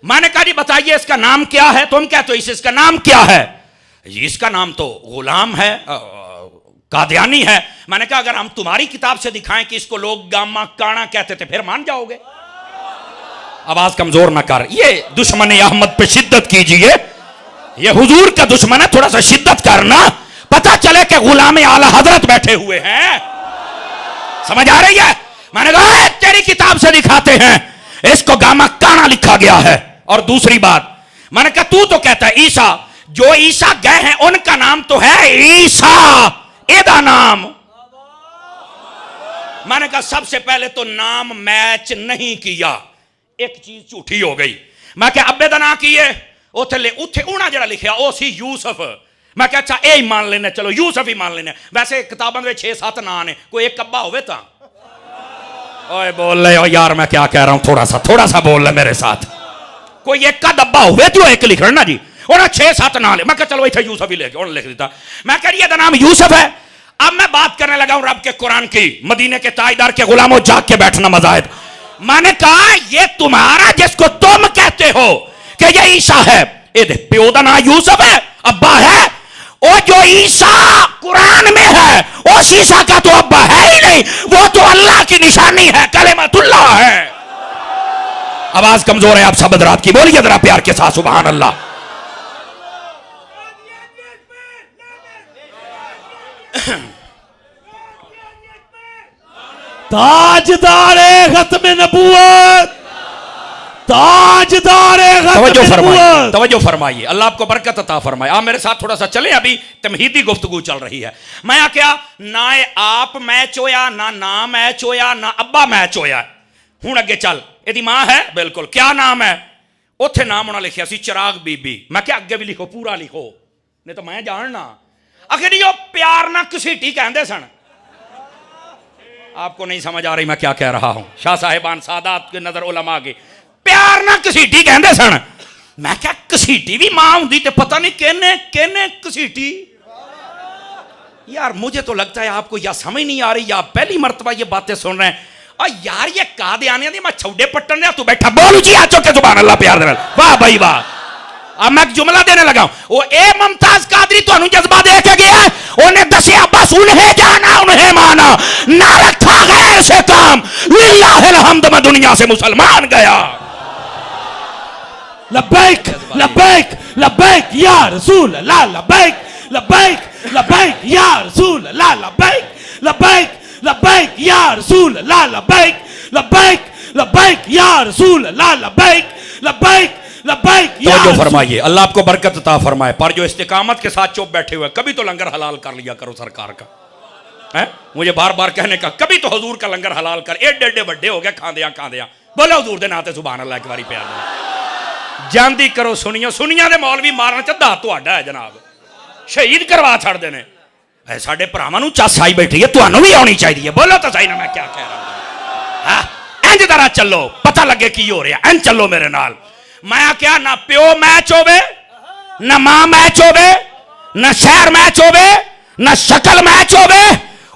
[SPEAKER 2] मैंने कहा जी बताइए इसका नाम क्या है? तुम कहते हो इसका नाम क्या है? इसका नाम तो गुलाम है, कादियानी है। मैंने कहा अगर हम तुम्हारी किताब से दिखाएं कि इसको लोग गामा काना कहते थे फिर मान जाओगे? आवाज कमजोर ना कर। ये दुश्मन अहमद पे शिद्दत कीजिए। ये हुजूर का दुश्मन है, थोड़ा सा शिद्दत करना, पता चले कि गुलाम आला हजरत बैठे हुए हैं। समझ आ रही है? मैंने कहा तेरी किताब से दिखाते हैं इसको गामा काना लिखा गया है। और दूसरी बात मैंने कहा तू तो कहता है ईसा, जो ईसा गए हैं उनका नाम तो है ईसा, एदा नाम। मैंने कहा सबसे पहले तो नाम मैच नहीं किया, एक चीज झूठी हो गई। मैं क्या अब्बे दा नाम किए? उथे उना जरा लिखा ओ सी यूसुफ। मैं क्या अच्छा यही मान लेने, चलो यूसुफ ही मान लेने। वैसे किताबों में 6-7 नाम ने, कोई एक अब्बा होवे ता। ओए बोल रहे हो यार, मैं क्या कह रहा हूं, थोड़ा सा बोल ले मेरे साथ। कोई एक का डब्बा हुए तो एक लिख ना जी, उन्हें 6-7 नाम ले। मैं क्या चलो इतना यूसुफ ही लिख देता। मैं कह रही नाम यूसुफ है। अब मैं बात करने लगा हूं रब के कुरान की, मदीने के ताजदार के गुलामों जाग के बैठना मजाहिद। मैंने कहा ये तुम्हारा जिसको तुम कहते हो कि ये ईसा है, ये प्यो का नाम यूसुफ है, अब्बा है। वो जो ईसा कुरान में है उस ईसा का तो अब्बा है ही नहीं, वो तो अल्लाह की निशानी है, कलेमतुल्लाह है। आवाज कमजोर है आप सब हज़रात की, बोलिए जरा प्यार के साथ सुभान अल्लाह।
[SPEAKER 1] ताजदारे खत्म नबूवत, ताजदारे खत्म नबूवत।
[SPEAKER 2] तवज्जो फरमाइए, अल्लाह आपको बरकत अता फरमाए। आप मेरे साथ थोड़ा सा चले, अभी तमहीदी गुफ्तगू चल रही है। मैं क्या ना आप मैच होया, ना मैच होया, ना अब्बा मैच होया। हूं अगे चल, यदि मां है बिल्कुल, क्या नाम है? उथे नाम उन्हें लिखा सी चिराग बीबी। मैं क्या अगे भी लिखो, पूरा लिखो, नहीं तो मैं जानना। आखिर यो प्यार ना घसीटी कहते सन। आपको नहीं समझ आ रही मैं क्या कह रहा हूं। शाह साहिबान सादात के नजर उलमा के प्यार ना घसीटी कहते सन। मैं क्या घसीटी भी मां होंगी तो पता नहीं कहने कहने घसीटी। यार मुझे तो लगता है आपको या समझ नहीं आ रही या पहली मर्तबा ये बातें सुन रहे हैं। और यार ये कादियानियां दी मैं छौड़े पट्टन दे, तू बैठा बोल जी आचो के सुभान अल्लाह प्यार दे। वाह भाई वाह। अब मैं जुमला देने लगा हूं। वो ए मुमताज कादरी तो जज्बा दे के गया, उन्हें दसिया बस उन्हें जाना उन्हें माना, ना रखा गैर से काम, लिल्लाहिल हम्द, मैं दुनिया से मुसलमान गया।
[SPEAKER 1] लब्बैक लब्बैक लब्बैक या रसूल अल्लाह, लब्बैक लब्बैक लब्बैक या रसूल अल्लाह, लब्बैक लब्बैक लब्बैक या रसूल अल्लाह, लब्बैक लब्बैक लब्बैक या रसूल अल्लाह, लब्बैक लब्बैक लब्बैक या
[SPEAKER 2] तो फरमाइए, अल्लाह आपको बरकत अता फरमाए। पर जो इस्तिकामत के साथ चुप बैठे हुए, कभी तो लंगर हलाल कर लिया करो सरकार का है। मुझे बार बार कहने का, कभी तो हुजूर का लंगर हलाल कर। एडे एडे बड़े हो गए खांदियां खांदियां, बोलो हुजूर दे नाते सुभान अल्लाह एक बारी प्यार जानदी करो। सुनियो सुनिया दे मौलवी मारन च दा तुहाडा है जनाब, शहीद करवा छड़दे ने। साडे भरावां नूं चस आई बैठी है, तुहानूं भी आउणी चाहिए। बोलो तो सही ना मैं क्या कह रहा हूं। इंज तरह चलो, पता लगे की हो रहा। इंज चलो मेरे नाल। मैं क्या ना प्यो मैच होवे, न मां मैच होवे, न शहर मैच होवे, न शक्ल मैच होवे।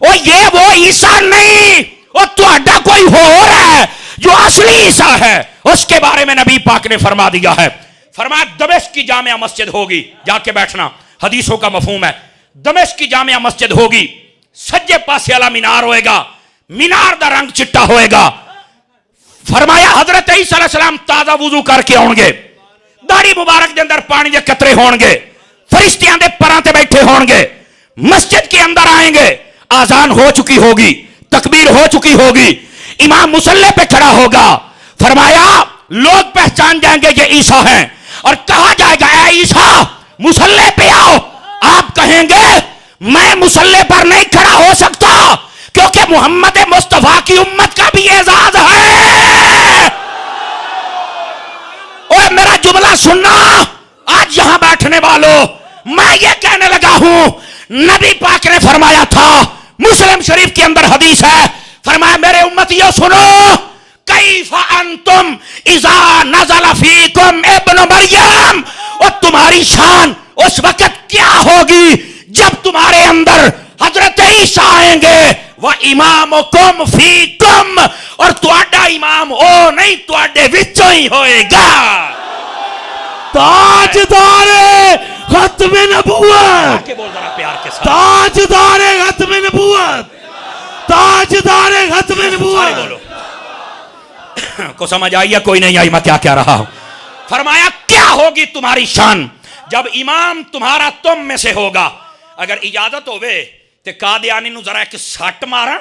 [SPEAKER 2] ओ ये वो ईसा नहीं, ओ तुहाडा कोई होर है जो असली ईसा है। उसके बारे में नबी पाक ने फरमा दिया है, फरमाया दमिश्क की जामिया मस्जिद होगी, जाके बैठना, हदीसों का मफहूम है। दमिश्क की जामिया मस्जिद होगी, सज्जे पासे वाला मीनार होएगा, मीनार दा रंग चिट्टा होएगा। फरमाया हजरत ईसा अलैहि सलाम ताजा वुजू करके आउणगे, दाढ़ी मुबारक के अंदर पानी के कतरे होणगे, फरिश्तियां दे परां ते बैठे होणगे, मस्जिद के अंदर आएंगे, आजान हो चुकी होगी, तकबीर हो चुकी होगी, इमाम मुसल्ले पे खड़ा होगा। फरमाया लोग पहचान जाएंगे ये ईसा हैं, और कहा जाएगा ऐ ईसा मुसल्ले पे आओ। आप कहेंगे मैं मुसल्ले पर नहीं खड़ा हो सकता, क्योंकि मोहम्मद मुस्तफा की उम्मत का भी एजाज है। और मेरा जुमला सुनना, आज यहां बैठने वालों, मैं ये कहने लगा हूं, नबी पाक ने फरमाया था, मुस्लिम शरीफ के अंदर हदीस है, फरमाया मेरे उम्मतियों सुनो, कैफा अंतुम इज़ा नज़ल फीकुम इब्न मरियम, और तुम्हारी शान उस वक्त क्या होगी जब तुम्हारे अंदर हजरत ईसा आएंगे, वह इमामुकुम फीकुम, और तुम्हारा इमाम ओ नहीं तुम्हारे विचों ही होएगा।
[SPEAKER 1] ताजदारे खत्मे नबूवत,
[SPEAKER 2] बोल जरा प्यार के साथ,
[SPEAKER 1] ताजदारे खत्मे नबूवत, ताजदारे खत्मे नबूवत।
[SPEAKER 2] बोलो को समझ आई या कोई नहीं आई मैं क्या कह रहा हूं? फरमाया क्या होगी तुम्हारी शान जब इमाम तुम्हारा तुम में से होगा। अगर इजाजत होवे ते कादियानी नु जरा एक सट मारा,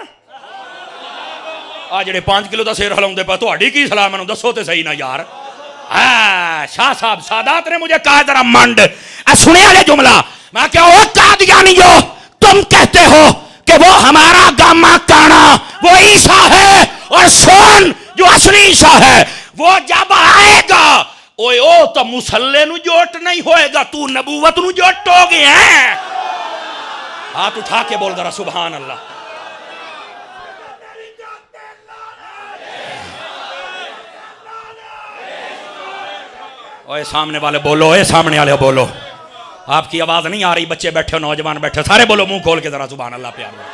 [SPEAKER 2] आ जेड़े 5 किलो का सिर हिलाउंदे पा, तुहाडी की सलाह मैनू दसो ते सही ना यार। शाह साहब सादात ने मुझे कहा जरा मंड, सुने वाले जुमला, मैं क्या ओ कादियानी जो तुम कहते हो कि वो हमारा गामा काना वो ईसा है, और सुन जो असली ईसा है वो जब आएगा, ओए ओ तो मुसल्ले नु जोट नहीं होएगा, तू नबूवत नु जोटोगे हैं। हाथ उठा के बोल जरा सुभान अल्लाह। ओए सामने वाले बोलो, ओए सामने वाले बोलो, आपकी आवाज नहीं आ रही, बच्चे बैठे, नौजवान बैठे, सारे बोलो मुंह खोल के जरा सुभान अल्लाह प्यार में।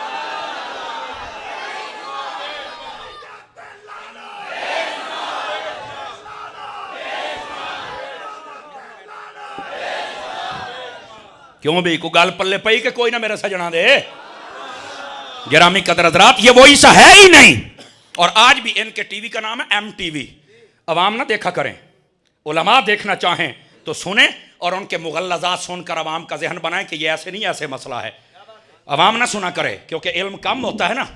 [SPEAKER 2] क्यों भी को गल पल्ले पई कि कोई ना मेरे सजना दे। गिरामी कदर हज़रात, ये वो ईसा है ही नहीं। और आज भी इनके टीवी का नाम है MTV। अवाम ना देखा करें, उलमा देखना चाहें तो सुने, और उनके मुगल्लज़ात सुनकर अवाम का जहन बनाएं कि ये ऐसे नहीं, ऐसे मसला है। अवाम ना सुना करे, क्योंकि इल्म कम होता है ना,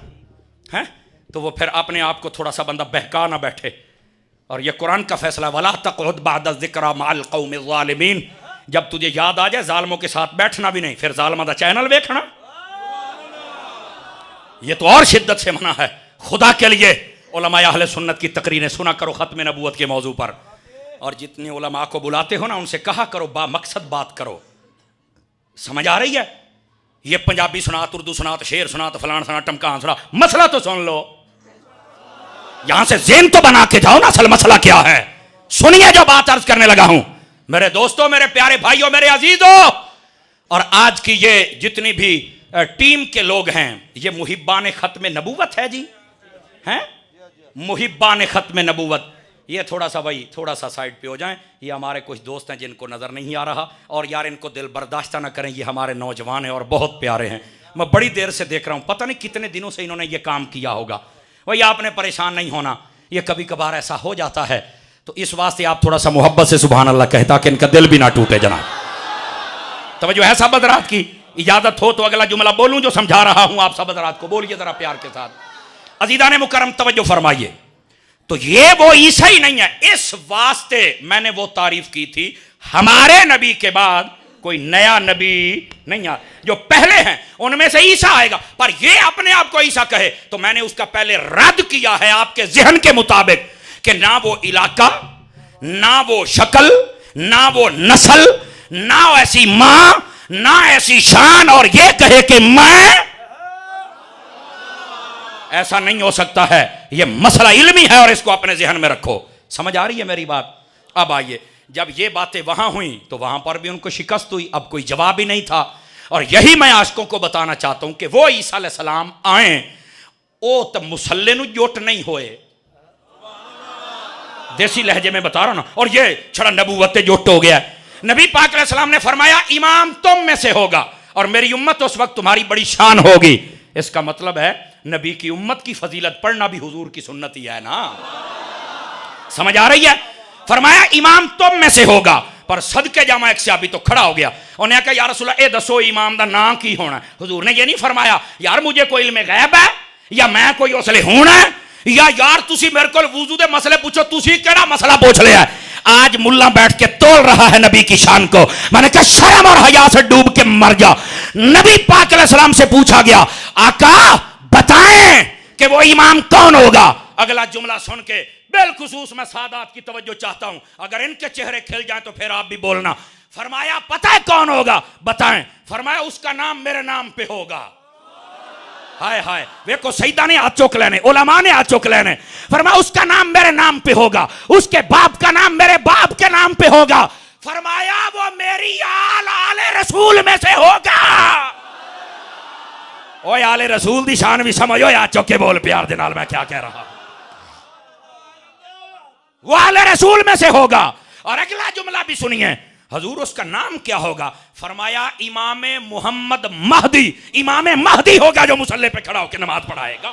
[SPEAKER 2] है तो वो फिर अपने आप को थोड़ा सा बंदा बहका ना बैठे। और ये कुरान का फैसला, वला तक़उद बअद ज़िक्रा मअल क़ौमि ज़ालिमीन, जब तुझे याद आ जाए जालिमों के साथ बैठना भी नहीं, फिर जालिमा दा चैनल देखना। ये तो और शिद्दत से मना है। खुदा के लिए उलमा अहले सुन्नत की तकरीरें सुना करो खत्म नबूवत के मौजू पर, और जितने उलमा को बुलाते हो ना उनसे कहा करो, बा मकसद बात करो। समझ आ रही है? ये पंजाबी सुनात, उर्दू सुनात, शेर सुनात, फलान सुना, टमकान सुना, मसला तो सुन लो। यहां से ज़ेन तो बना के जाओ ना, असल मसला क्या है। सुनिए जो बात अर्ज करने लगा हूं मेरे दोस्तों, मेरे प्यारे भाइयों, मेरे अजीजों, और आज की ये जितनी भी टीम के लोग हैं, ये मुहिब्बान खत्म नबूवत है जी, हैं मुहिब्बान खत्म नबूवत। ये थोड़ा सा भाई थोड़ा सा साइड पे हो जाएं, ये हमारे कुछ दोस्त हैं जिनको नज़र नहीं आ रहा, और यार इनको दिल बर्दाश्त ना करें, ये हमारे नौजवान हैं और बहुत प्यारे हैं। मैं बड़ी देर से देख रहा हूँ, पता नहीं कितने दिनों से इन्होंने ये काम किया होगा। भाई आपने परेशान नहीं होना, ये कभी कभार ऐसा हो जाता है, तो इस वास्ते आप थोड़ा सा मोहब्बत से सुभान अल्लाह कहता कि इनका दिल भी ना टूटे जनाब। तवज्जो है सब हज़रात की? इजाजत हो तो अगला जुमला बोलूं जो समझा रहा हूं, आप सब हज़रात को बोलिए जरा प्यार के साथ। अजीज़ान मुकर्रम तवज्जो फरमाइए। तो ये वो ईसा ही नहीं है, इस वास्ते मैंने वो तारीफ की थी, हमारे नबी के बाद कोई नया नबी नहीं आ, जो पहले हैं उनमें से ईसा आएगा। पर ये अपने आप को ईसा कहे तो मैंने उसका पहले रद्द किया है आपके जहन के मुताबिक, कि ना वो इलाका, ना वो शक्ल, ना वो नस्ल, ना ऐसी मां, ना ऐसी शान, और ये कहे कि मैं, ऐसा नहीं हो सकता है। ये मसला इल्मी है और इसको अपने जहन में रखो। समझ आ रही है मेरी बात? अब आइए, जब ये बातें वहां हुई तो वहां पर भी उनको शिकस्त हुई, अब कोई जवाब ही नहीं था। और यही मैं आशिकों को बताना चाहता हूं कि वो ईसा अलैहिस्सलाम आए ओ तो मुसल्ले नु जुट नहीं होए, देसी लहजे में बता रहा हूं ना, और ये छड़ा नबूवत जुट हो गया। नबी पाक अलैहिस्सलाम ने फरमाया इमाम तुम में से होगा और मेरी उम्मत उस वक्त तुम्हारी बड़ी शान होगी। इसका मतलब है नबी की उम्मत की फजीलत पढ़ना भी हुजूर की सुन्नत ही है ना, समझ आ रही है। फरमाया इमाम तुम में से होगा, पर सदके जामा एक सहाबी तो खड़ा हो गया, उन्हें कहा या रसूल अल्लाह ए दसो इमाम दा नाम की होना। हुजूर ने ये नहीं फरमाया यार मुझे कोई इल्म गैब है या मैं कोई उसले होना है या यार तुसी मेरे को वुजू दे मसले पूछो, तुसी केड़ा मसला पूछ लिया। आज मुल्ला बैठ के तोल रहा है नबी की शान को। मैंने कहा शर्म और हया से डूब के मर जा। नबी पाक अलैहिस्सलाम से पूछा गया आका बताएं कि वो इमाम कौन होगा। अगला जुमला सुन के बिलखुसूस मैं सादात की तवज्जो चाहता हूं, अगर इनके चेहरे खिल जाए तो फिर आप भी बोलना। फरमाया पता है कौन होगा, बताएं। फरमाया उसका नाम मेरे नाम पे होगा। हाय हाय, देखो सईदा ने हाथ चुक लेने, उलमा ने हाथ चुक लेने। फरमाया उसका नाम मेरे नाम पे होगा, उसके बाप का नाम मेरे बाप के नाम पे होगा। फरमाया वो मेरी आले रसूल में से होगा। ओए आले रसूल दी शान भी समझो, या चुक के बोल प्यार दे नाल मैं क्या कह रहा। वो आले रसूल में से होगा। और अगला जुमला भी सुनिए, हजूर उसका नाम क्या होगा। फरमाया इमाम मोहम्मद महदी, इमाम महदी होगा जो मुसल्ले पे खड़ा होकर नमाज पढ़ाएगा।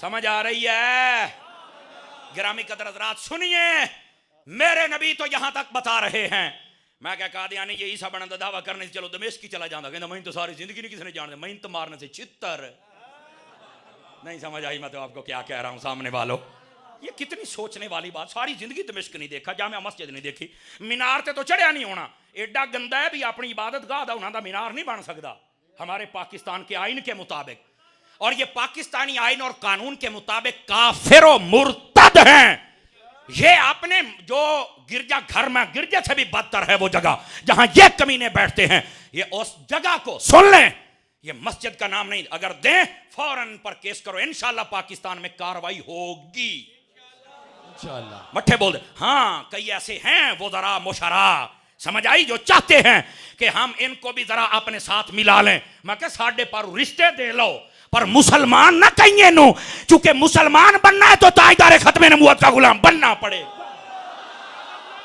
[SPEAKER 2] समझ आ रही है। गिरामी कदर हज़रात सुनिए, मेरे नबी तो यहां तक बता रहे हैं। मैं क्या कादियानी ये ईसा बनने का दावा करने से चलो दमिश्क की चला जाता, कहता मैं तो सारी जिंदगी नहीं किसी ने जानते, मैं तो मारने से चित्तर नहीं। समझ आई मैं तो आपको क्या कह रहा हूं सामने वालों। ये कितनी सोचने वाली बात। सारी जिंदगी दमिश्क नहीं देखा, जामिया मस्जिद नहीं देखी, मीनार ते तो चढ़िया नहीं होना। एडा गंदा है भी अपनी इबादत गाह दा उन्हां दा मीनार नहीं बन सकता हमारे पाकिस्तान के आइन के मुताबिक। और ये पाकिस्तानी आइन और कानून के मुताबिक काफिर और मुर्तद हैं। ये अपने जो गिरजा घर में, गिरजे से भी बदतर है वो जगह जहां ये कमीने बैठते हैं। ये उस जगह को सुन लें, ये मस्जिद का नाम नहीं, अगर दें फौरन पर केस करो, इंशाल्लाह पाकिस्तान में कार्रवाई होगी इंशाल्लाह। मट्ठे बोल दे। हाँ कई ऐसे हैं वो जरा मुशरा समझ आई जो चाहते हैं कि हम इनको भी जरा अपने साथ मिला लें। मैं कह साढ़े पर रिश्ते दे लो, पर मुसलमान ना कहिए नो, चूंकि मुसलमान बनना है तो ताजदार खत्मे नबूवत का गुलाम बनना पड़े।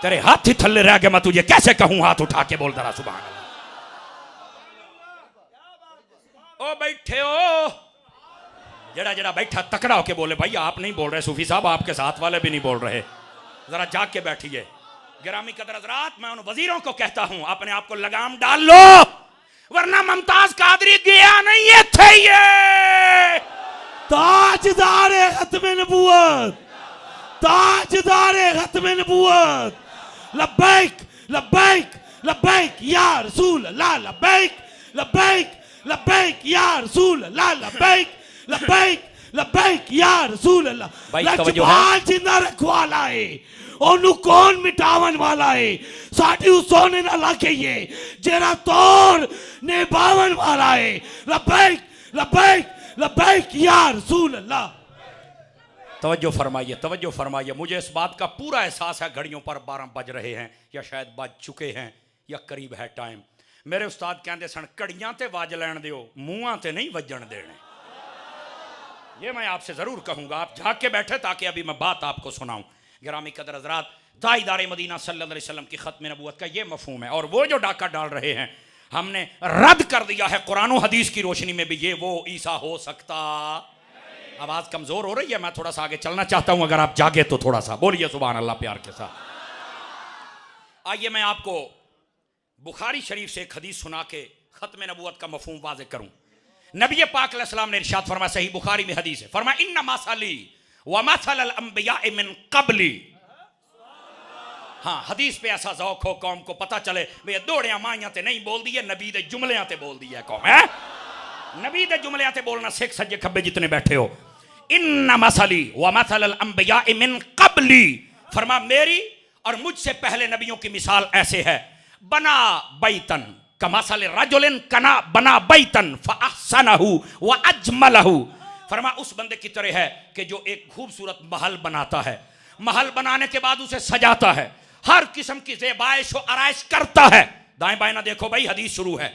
[SPEAKER 2] तेरे हाथ ही थल्ले रह गए, मैं तुझे कैसे कहूं हाथ उठा के बोल जरा सुभान अल्लाह। ओ बैठे हो, जड़ा जड़ा बैठा तकड़ा होके बोले भाई आप नहीं बोल रहे, सूफी साहब आपके साथ वाले भी नहीं बोल रहे, जरा जाग के बैठिए। गिरामी कदर हज़रात, मैं उन वजीरों को कहता हूं अपने आप को लगाम डाल लो, वरना मुमताज कादरी गया नहीं है थे। ये
[SPEAKER 1] ताजदार खत्मे नबूवत, ताजदार खत्मे नबूवत। लब्बैक लब्बैक लब्बैक या रसूल अल्लाह, लब्बैक लब्बैक लब्बैक या रसूल अल्लाह, लब्बैक लब्बैक लब्बैक या रसूल अल्लाह। लजपाल जिंदा रखवाला है, ओनू कौन मिटावन वाला है। साडी उस सोने ना लागे ये जेरा तोड़ ने बावन वाला है। लब्बैक लब्बैक लब्बैक या रसूल अल्लाह।
[SPEAKER 2] तवज्जो फरमाइए, तवज्जो फरमाइए। मुझे इस बात का पूरा एहसास है घड़ियों पर 12 बज रहे हैं या शायद बज चुके हैं या करीब है टाइम। मेरे उस्ताद कहते सन घड़ियां ते वज लैन दियो, मुंहां ते नहीं वजन देने। ये मैं आपसे जरूर कहूंगा, आप झाँक के बैठे ताकि अभी मैं बात आपको सुनाऊं। गिरामी कदर हज़रात, ताजदार मदीना सल्लल्लाहु अलैहि वसल्लम की खत्म नबूवत का ये मफहूम है। और वो जो डाका डाल रहे हैं हमने रद्द कर दिया है कुरान और हदीस की रोशनी में भी। ये वो ईसा हो सकता। आवाज कमजोर हो रही है, मैं थोड़ा सा आगे चलना चाहता हूं, अगर आप जागे तो थोड़ा सा बोलिए सुभान अल्लाह प्यार के साथ। आइए मैं आपको बुखारी शरीफ से एक हदीस सुना के खत्म नबूवत का मफहूम वाज़े करूं। नबी पाक अलैहिस्सलाम ने इरशाद फरमाया, सही बुखारी में हदीस है, फरमाया इन्ना मसली व मसल अंबिया मिन कबली। हाँ हदीस पे ऐसा ज़ौक़ हो कौम को पता चले वे दौड़िया माइयां ते नहीं बोल दी है, नबी दे जुमलियां ते बोल दी है कौम है। नबी दे जुमलियां ते बोलना सिख सज्जे खब्बे जितने बैठे हो। इन्ना मसली व मसल अंबिया मिन कबली, फरमा मेरी और मुझसे पहले नबियों की मिसाल ऐसे है। बना बैतन कमसल रजुलिन कना बना बैतन फअहसनहु व अजमलहु। फरमा उस बंदे की तरह है कि जो एक खूबसूरत महल बनाता है, महल बनाने के बाद उसे सजाता है, हर किस्म की ज़ेबाइश व आराइश करता है। दाएं बाएं ना देखो भाई, हदीस शुरू है।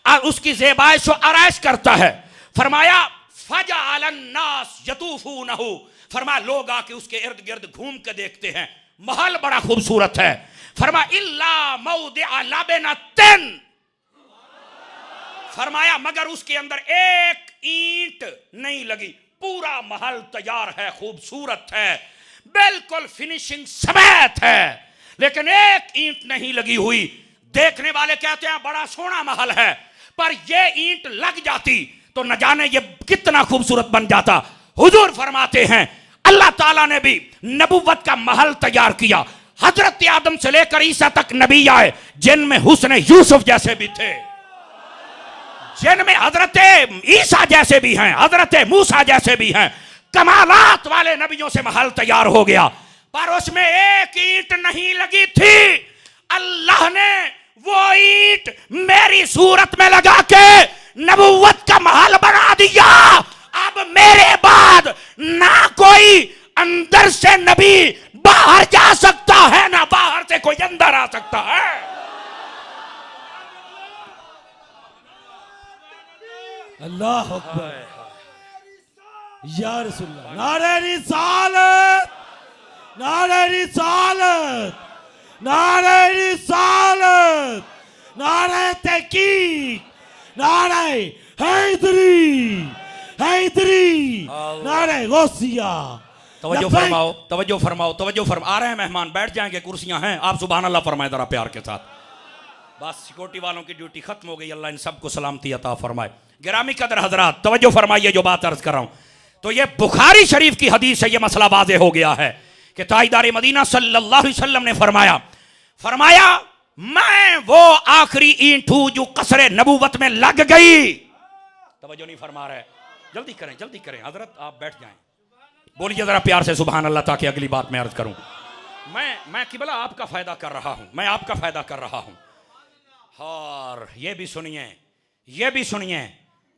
[SPEAKER 2] और उसकी ज़ेबाइश व आराइश करता है। फरमाया फजअलन नास यतूफूनहु, फरमाया लोग आके उसके इर्द गिर्द घूम के देखते हैं, महल बड़ा खूबसूरत है। फरमाया इल्ला मौदिअ लबनतिन, फरमाया मगर उसके अंदर एक ईंट नहीं लगी, पूरा महल तैयार है, खूबसूरत है, बिल्कुल फिनिशिंग समेत है, लेकिन एक ईंट नहीं लगी हुई। देखने वाले कहते हैं बड़ा सोना महल है, पर ये ईंट लग जाती तो न जाने ये कितना खूबसूरत बन जाता। हुजूर फरमाते हैं अल्लाह ताला ने भी नबुव्वत का महल तैयार किया। हजरत आदम से लेकर ईसा तक नबी आए, जिनमें हुस्न यूसुफ जैसे भी थे, जिनमें हजरत ईसा जैसे भी हैं, हजरत मूसा जैसे भी हैं, कमालात वाले नबियों से महल तैयार हो गया, पर उसमें एक ईंट नहीं लगी थी। अल्लाह ने वो ईंट मेरी सूरत में लगा के नबुव्वत का महल बना दिया। अब मेरे बाद ना कोई अंदर से नबी बाहर जा सकता है, ना बाहर से कोई अंदर आ सकता है।
[SPEAKER 1] अल्लाह अकबर, या रसूलल्लाह, नारे रिसालत, नारे रिसालत, नारे रिसालत, नारे तहकीक, नारे हैदरी, हैदरी, नारे गौसिया।
[SPEAKER 2] तवज्जो फरमाओ, तवज्जो फरमाओ, तवज्जो फरमाओ। आ रहे हैं मेहमान, बैठ जाएंगे, कुर्सियां हैं, आप सुभान अल्लाह फरमाए जरा प्यार के साथ। बस सिक्योरिटी वालों की ड्यूटी खत्म हो गई, अल्लाह इन सबको सलामती अता फरमाए। गिरामी कदर हजरात, तवज्जो फरमाइए जो बात अर्ज कर रहा हूं। तो ये बुखारी शरीफ की हदीस है, ये मसला वाज़े हो गया है कि ताजदार मदीना सल्लल्लाहु अलैहि वसल्लम ने फरमाया, फरमाया मैं वो आखिरी ईंट हूं जो कसरे नबूवत में लग गई। तवज्जो नहीं फरमा रहे, जल्दी करें, जल्दी करें हजरत, आप बैठ जाएं, बोलिए जरा प्यार से सुभान अल्लाह, ताकि अगली बात मैं अर्ज करूं। मैं किबला आपका फायदा कर रहा हूं, मैं आपका फायदा कर रहा हूं। और ये भी सुनिए, ये भी सुनिए,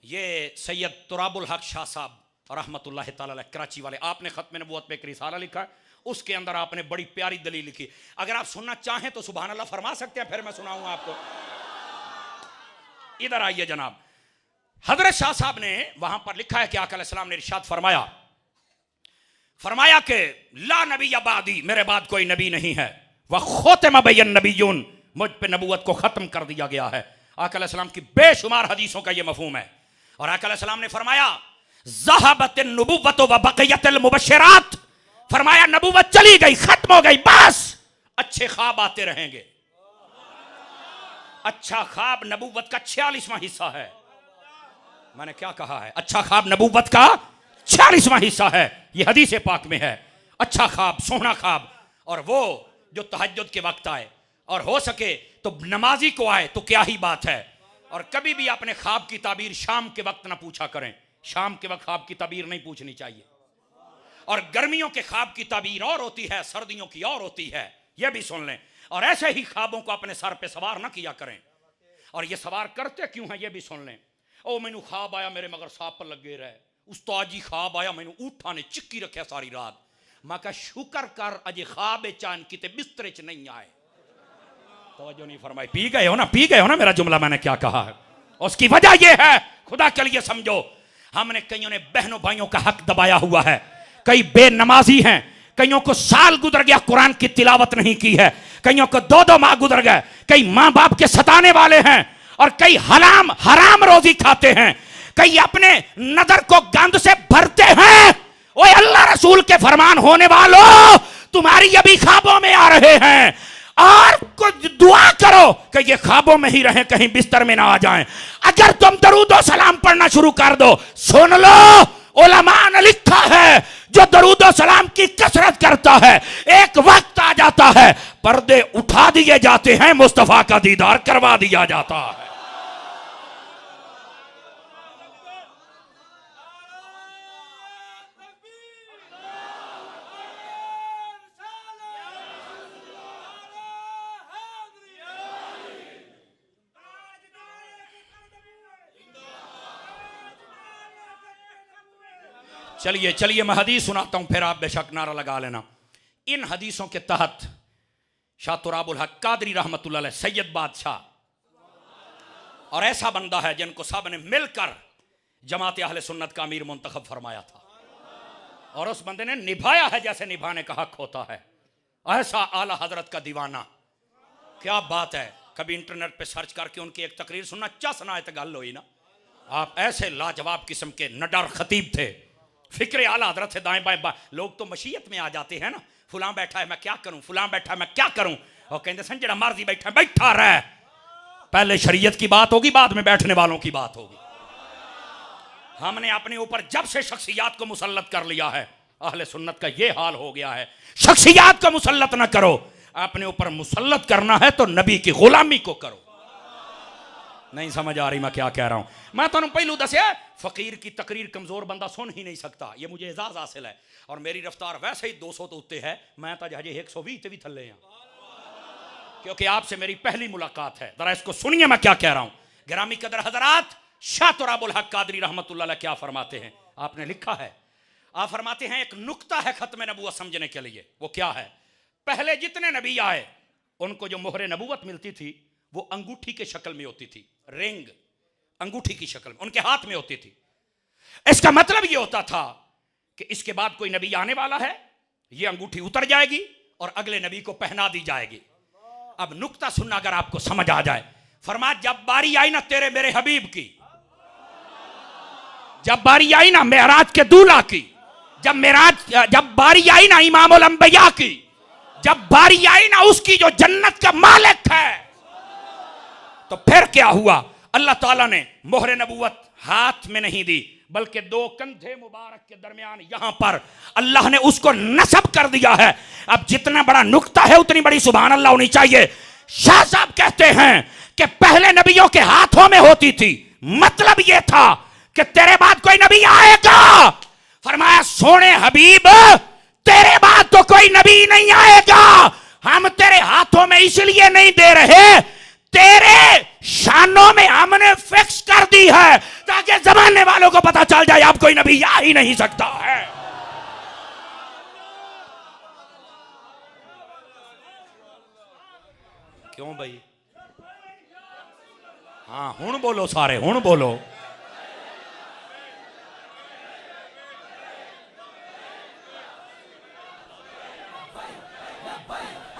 [SPEAKER 2] ये सैयद तुराबुल हक शाह साहब रहमतुल्लाह ताला अलैह कराची वाले, आपने खत्म नबूवत पे एक रिसाला लिखा है, उसके अंदर आपने बड़ी प्यारी दलील लिखी। अगर आप सुनना चाहें तो सुभान अल्लाह फरमा सकते हैं, फिर मैं सुनाऊंगा आपको। इधर आइए जनाब, हजरत शाह साहब ने वहां पर लिखा है कि आका अलैहिस्सलाम ने इरशाद फरमाया, फरमाया कि ला नबी बादी, मेरे बाद कोई नबी नहीं है, वह खोतम बैन नबीयून, मुझ पे नबूवत को खत्म कर दिया गया है। आका अलैहिस्सलाम की बेशुमार हदीसों का यह मफहूम है। और आका अलैहिस्सलाम ने फरमाया ज़हबतिन नबुव्वत व बक़ियतुल मुबश्शिरात, फरमाया नबूवत चली गई, खत्म हो गई, बस अच्छे ख्वाब आते रहेंगे। अच्छा ख्वाब नबूवत का 46वां हिस्सा है। मैंने क्या कहा है? अच्छा ख्वाब नबूवत का 46वां हिस्सा है, यह हदीस पाक में है। अच्छा ख्वाब, सोहना ख्वाब, और वो जो तहज्जुद के वक्त आए, और हो सके तो नमाजी को आए तो क्या ही बात है। और कभी भी अपने ख्वाब की ताबीर शाम के वक्त ना पूछा करें, शाम के वक्त ख्वाब की ताबीर नहीं पूछनी चाहिए। और गर्मियों के ख्वाब की ताबीर और होती है, सर्दियों की और होती है, यह भी सुन लें। और ऐसे ही ख्वाबों को अपने सर पे सवार ना किया करें। और ये सवार करते क्यों हैं, यह भी सुन लें। ओ मैनू ख्वाब आया मेरे मगर सांप पर लगे रहे, उस्ताद जी ख्वाब आया मैनू ऊठा ने चिक्की रखे सारी रात। मैं कहा शुक्र कर अजे ख्वाब चान किते बिस्तरे च नहीं आए। तवज्जो नहीं फरमाई, पी गए हो ना, पी गए हो ना मेरा जुमला मैंने क्या कहा है। उसकी वजह यह है, खुदा के लिए समझो, हमने कईयों ने बहनों भाइयों का हक दबाया हुआ है, कई बेनमाजी हैं, कईयों को साल गुजर गया कुरान की तिलावत नहीं की है, कईयों को 2-2 माह गुजर गए, कई माँ बाप के सताने वाले हैं, और कई हराम रोजी खाते हैं, कई अपने नजर को गंद से भरते हैं। ओए अल्लाह रसूल के फरमान होने वालों, तुम्हारी ये भी ख्वाबों में आ रहे हैं, और कुछ दुआ करो कि ये ख्वाबों में ही रहे, कहीं बिस्तर में ना आ जाएं। अगर तुम दरूद सलाम पढ़ना शुरू कर दो, सुन लो उलमा ने लिखा है, जो दरूद सलाम की कसरत करता है एक वक्त आ जाता है पर्दे उठा दिए जाते हैं, मुस्तफा का दीदार करवा दिया जाता है। चलिए चलिए मैं हदीस सुनाता हूं, फिर आप बेशक नारा लगा लेना इन हदीसों के तहत शाह तुराबुल हक कादरी रहमतुल्लाह अलैह सैयद बादशाह और ऐसा बंदा है जिनको सब ने मिलकर जमात अहले सुन्नत का अमीर मुंतखब फरमाया था और उस बंदे ने निभाया है जैसे निभाने का हक होता है। ऐसा आला हजरत का दीवाना, क्या बात है। कभी इंटरनेट पे सर्च करके उनकी एक तकरीर सुनना, चस ना आए गल हुई ना। आप ऐसे लाजवाब किस्म के नडर खतीब थे, फिक्र आला हजरत से दाएं बाएं लोग तो मशीयत में आ जाते हैं ना, फुलां बैठा है मैं क्या करूं, फुलां बैठा है मैं क्या करूं, और कहते सन जड़ा मर्जी बैठा है बैठा रहे। पहले शरीयत की बात होगी, बाद में बैठने वालों की बात होगी। हमने अपने ऊपर जब से शख्सियात को मुसल्लत कर लिया है, अहले सुन्नत का ये हाल हो गया है, शख्सियात को मुसल्लत ना करो, अपने ऊपर मुसल्लत करना है तो नबी की गुलामी को करो। नहीं समझ आ रही मैं क्या कह रहा हूं। मैं तुम पहलू दसिया फकीर की तकरीर कमजोर बंदा सुन ही नहीं सकता, ये मुझे एजाज हासिल है और मेरी रफ्तार वैसे ही 200 तो उत्ते है, मैं तो हजे 120 ते भी थले हां, क्योंकि आपसे मेरी पहली मुलाकात है। जरा इसको सुनिए मैं क्या कह रहा हूं। गिरामी कदर हजरात, शाह तुराबुल हक कादरी रहमतुल्लाह अलैह क्या फरमाते हैं, आपने लिखा है, आप फरमाते हैं एक नुक्ता है खत्म नबूवत समझने के लिए। वो क्या है, पहले जितने नबी आए उनको जो मोहरे नबूवत मिलती थी वो अंगूठी के शक्ल में होती थी, रिंग अंगूठी की शक्ल में उनके हाथ में होती थी। इसका मतलब ये होता था कि इसके बाद कोई नबी आने वाला है, ये अंगूठी उतर जाएगी और अगले नबी को पहना दी जाएगी। अब नुक्ता सुनना अगर आपको समझ आ जाए, फरमाया जब बारी आई ना तेरे मेरे हबीब की, जब बारी आई ना मेराज के दूल्हा की, जब बारी आई ना इमामुल अंबिया की, जब बारी आई ना उसकी जो जन्नत का मालिक है, तो फिर क्या हुआ, अल्लाह ताला ने मोहरे नबूवत हाथ में नहीं दी बल्कि 2 कंधे मुबारक के दरमियान यहां पर अल्लाह ने उसको नसब कर दिया है। अब जितना बड़ा नुक्ता है उतनी बड़ी सुभान अल्लाह होनी चाहिए। शाह साहब कहते हैं कि पहले नबियों के हाथों में होती थी, मतलब यह था कि तेरे बाद कोई नबी आएगा। फरमाया सोने हबीब तेरे बाद तो कोई नबी नहीं आएगा, हम तेरे हाथों में इसलिए नहीं दे रहे, तेरे शानों में हमने फिक्स कर दी है ताकि जमाने वालों को पता चल जाए अब कोई नबी आ ही नहीं सकता है। क्यों भाई, हाँ हुण बोलो सारे, हुण बोलो।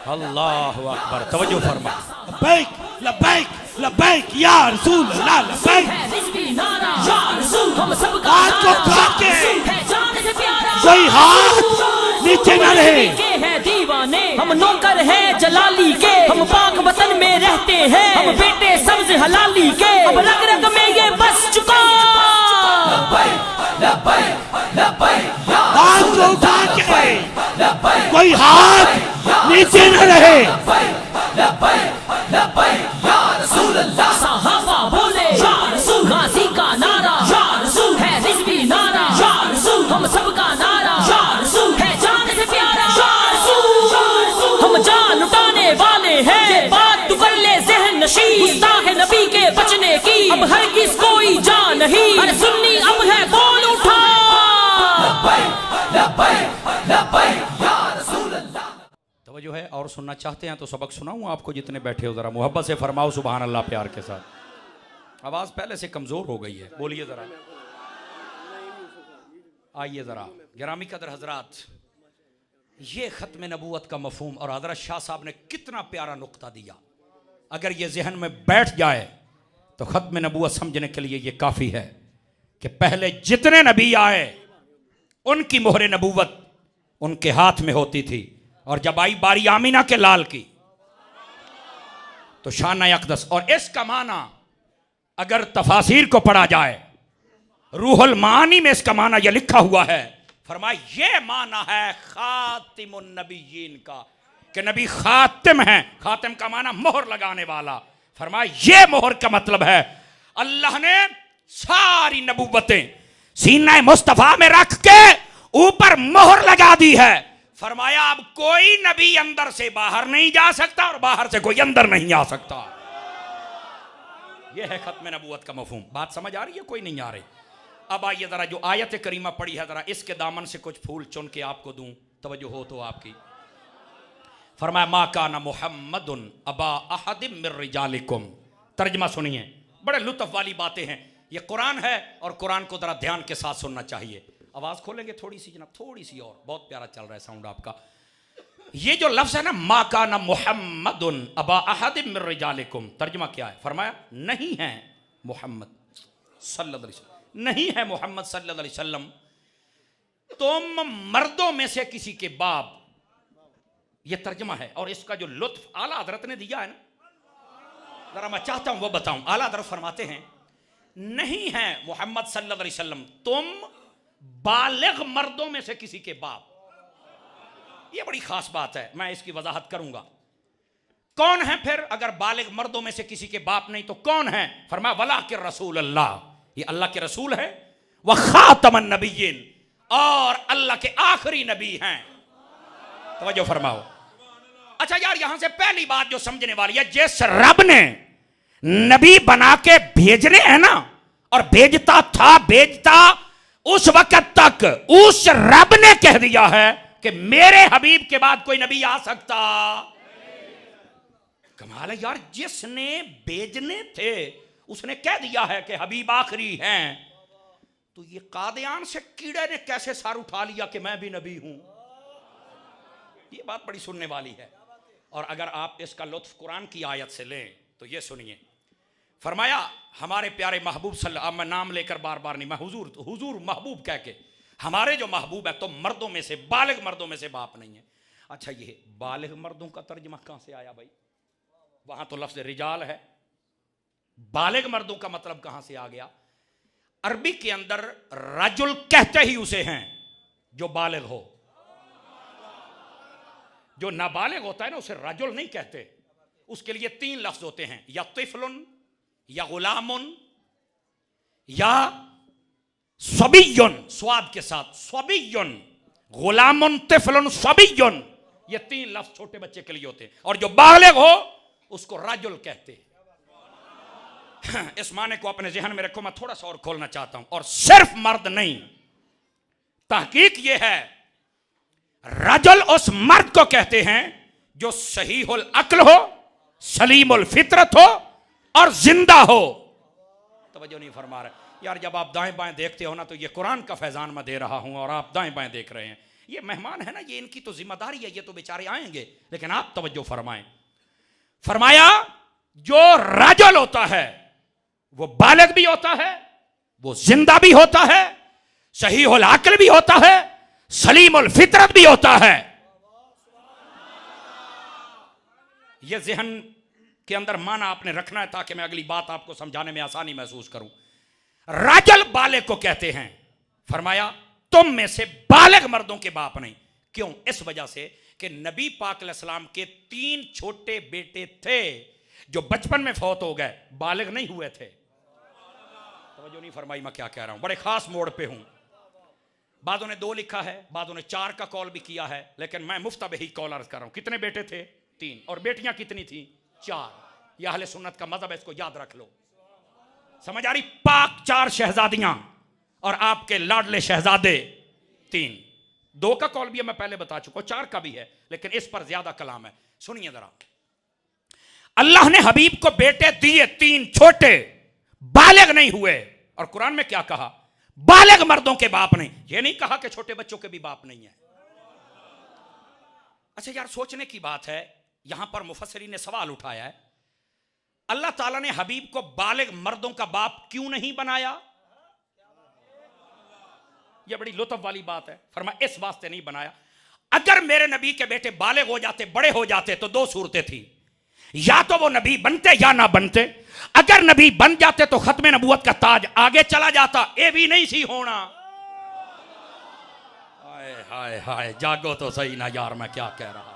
[SPEAKER 2] अल्लाह अकबर, तवज्जो फरमा।
[SPEAKER 1] लब्बैक लब्बैक लब्बैक या रसूल अल्लाह, लब्बैक। हाथ को उठा के, कोई हाथ नीचे न रहे।
[SPEAKER 3] दीवाने हम नौकर हैं जलाली के, हम पाक वतन में रहते हैं, हम बेटे सब्ज हलाली के, अब रग रग में ये बस चुका।
[SPEAKER 1] हाथ को उठा के, कोई हाथ नीचे न रहे।
[SPEAKER 3] सहाबा बोले या रसूल, गाजी का नारा या रसूल, है रिज़वी नारा या रसूल, हम सबका नारा या रसूल, है जान से प्यारा या रसूल, हम जान लुटाने वाले हैं, ये बात तू कर ले ज़हन नशी, गुस्ताख है नबी के बचने की अब हर किस कोई जान नहीं, अरे सुन्नी अब है बोल उठा।
[SPEAKER 2] जो है और सुनना चाहते हैं तो सबक सुनाऊं आपको, जितने बैठे हो जरा मोहब्बत से फरमाओ सुभान अल्लाह प्यार के साथ। आवाज पहले से कमजोर हो गई है, बोलिए जरा, आइए जरा। गिरामी कदर हजरात, ये खत्म नबूवत का मफहूम और हजरत शाह साहब ने कितना प्यारा नुक्ता दिया, अगर ये जहन में बैठ जाए तो खत्म नबूवत समझने के लिए ये काफी है कि पहले जितने नबी आए उनकी मोहरे नबूवत उनके हाथ में होती थी, और जब आई बारी आमीना के लाल की तो शान अक़दस। और इसका माना अगर तफासिर को पढ़ा जाए, रूहुल मानी में इसका माना यह लिखा हुआ है, फरमाया ये माना है खातिमुन नबिय्यीन का, कि नबी खातिम है। खातिम का माना मोहर लगाने वाला। फरमाया ये मोहर का मतलब है अल्लाह ने सारी नबूवतें सीना मुस्तफा में रख के ऊपर मोहर लगा दी है। फरमाया अब कोई नबी अंदर से बाहर नहीं जा सकता और बाहर से कोई अंदर नहीं आ सकता। यह है खत्म नबूवत का मफहूम। बात समझ आ रही है, कोई नहीं आ रही? अब आइए जरा जो आयत करीमा पड़ी है, जरा इसके दामन से कुछ फूल चुन के आपको दूं, तवज्जो हो तो आपकी। फरमाया मा काना मुहम्मदुन अबा अहदिम मिर रिजालिकुम। तर्जमा सुनिए, बड़े लुत्फ वाली बातें हैं। ये कुरान है और कुरान को जरा ध्यान के साथ सुनना चाहिए। आवाज खोलेंगे थोड़ी सी जनाब, थोड़ी सी और, बहुत प्यारा चल रहा है साउंड आपका। ये जो लफ्ज है ना, मा काना मुहम्मदुन अबा अहदिम मिर रिजालिकुम, तर्जमा क्या है? फरमाया नहीं है मोहम्मद सल्लल्लाहु अलैहि वसल्लम, नहीं है मोहम्मद सल्लल्लाहु अलैहि वसल्लम तुम मर्दों में से किसी के बाप। ये तर्जमा है और इसका जो लुत्फ आला हजरत ने दिया है ना, जरा मैं चाहता हूं वो बताऊं। आला हजरत फरमाते हैं नहीं है मोहम्मद सल्लल्लाहु अलैहि वसल्लम तुम बालिग मर्दों में से किसी के बाप। ये बड़ी खास बात है, मैं इसकी वजाहत करूंगा। कौन है फिर अगर बालिग मर्दों में से किसी के बाप नहीं तो कौन है? फरमाया वला के रसूल अल्लाह, ये अल्लाह के रसूल है। वह खातमन नबिय्यीन, और अल्लाह के आखिरी नबी हैं। तवज्जो फरमाओ। अच्छा यार, यहां से पहली बात जो समझने वाली है, जिस रब ने नबी बना के भेजने हैं ना, और भेजता था, भेजता उस वक्त तक उस रब ने कह दिया है कि मेरे हबीब के बाद कोई नबी आ सकता। कमाल है यार, जिसने भेजने थे उसने कह दिया है कि हबीब आखिरी हैं। तो ये कादियान से कीड़े ने कैसे सार उठा लिया कि मैं भी नबी हूं? ये बात बड़ी सुनने वाली है। और अगर आप इसका लुत्फ कुरान की आयत से लें तो ये सुनिए, फरमाया हमारे प्यारे महबूब सल्लल्लाहु, अब मैं नाम लेकर बार बार नहीं, मैं हुजूर महबूब कह के, हमारे जो महबूब है तो मर्दों में से, बालिग मर्दों में से बाप नहीं है। अच्छा, ये बालिग मर्दों का तर्जमा कहां से आया भाई? वहां तो लफ्ज रिजाल है, बालिग मर्दों का मतलब कहां से आ गया? अरबी के अंदर रजुल कहते ही उसे हैं जो बालिग हो। जो नाबालिग होता है ना उसे रजुल नहीं कहते। उसके लिए तीन लफ्ज होते हैं, या तिफलुन, या गुलामुन, या सबियुन, स्वाद के साथ, सबियुन, गुलामुन, तिफलुन, सबियुन। ये तीन लफ्ज छोटे बच्चे के लिए होते हैं, और जो बालिग हो उसको रजुल कहते हैं। इस माने को अपने जहन में रखो, मैं थोड़ा सा और खोलना चाहता हूं। और सिर्फ मर्द नहीं, तहकीक यह है रजुल उस मर्द को कहते हैं जो सहीहुल अक्ल हो, सलीमुल फितरत हो और जिंदा हो। तवज्जो नहीं फरमा रहे यार। जब आप दाएं बाएं देखते हो ना, तो ये कुरान का फैजान मैं दे रहा हूं और आप दाएं बाएं देख रहे हैं। ये मेहमान है ना, ये इनकी तो जिम्मेदारी है, ये तो बेचारे आएंगे, लेकिन आप तवज्जो फरमाएं। फरमाया जो रजुल होता है वो बालिग भी होता है, वो जिंदा भी होता है, सहीहुल अक्ल भी होता है, सलीमुल फितरत भी होता है। यह जहन के अंदर माना आपने रखना है ताकि मैं अगली बात आपको समझाने में आसानी महसूस करूं। रजुल बालिग को कहते हैं। फरमाया तुम में से बालिग मर्दों के बाप नहीं। क्यों? इस वजह से कि नबी पाक अलैहिस्सलाम के 3 छोटे बेटे थे जो बचपन में फौत हो गए, बालिग नहीं हुए थे। तवज्जो नहीं फरमाई मैं क्या कह रहा हूं, बड़े खास मोड़ पे हूं। बादों ने 2 लिखा है, बादों ने 4 का कॉल भी किया है, लेकिन मैं मुफ्तब ही कॉल अर्ज कर रहा हूं। कितने बेटे थे? 3। और बेटियां कितनी थी? 4। यह अहले सुन्नत का मजहब है, इसको याद रख लो। समझ आ रही? पाक 4 शहजादियां और आपके लाडले शहजादे 3। 2 का कॉल भी है, मैं पहले बता चुका हूं, 4 का भी है, लेकिन इस पर ज्यादा कलाम है। सुनिए जरा, अल्लाह ने हबीब को बेटे दिए 3 छोटे, बालिग नहीं हुए। और कुरान में क्या कहा? बालिग मर्दों के बाप नहीं। यह नहीं कहा कि छोटे बच्चों के भी बाप नहीं है। अच्छा यार, सोचने की बात है, यहां पर मुफस्सिरीन ने सवाल उठाया है, अल्लाह ताला ने हबीब को बालिग मर्दों का बाप क्यों नहीं बनाया? यह बड़ी लुत्फ वाली बात है। फरमाया इस वास्ते नहीं बनाया, अगर मेरे नबी के बेटे बालिग हो जाते, बड़े हो जाते, तो 2 सूरतें थी, या तो वो नबी बनते या ना बनते। अगर नबी बन जाते तो खत्म नबूवत का ताज आगे चला जाता, ये भी नहीं सी होना। हाय हाय हाय, जागो तो सही ना यार, मैं क्या कह रहा हूं।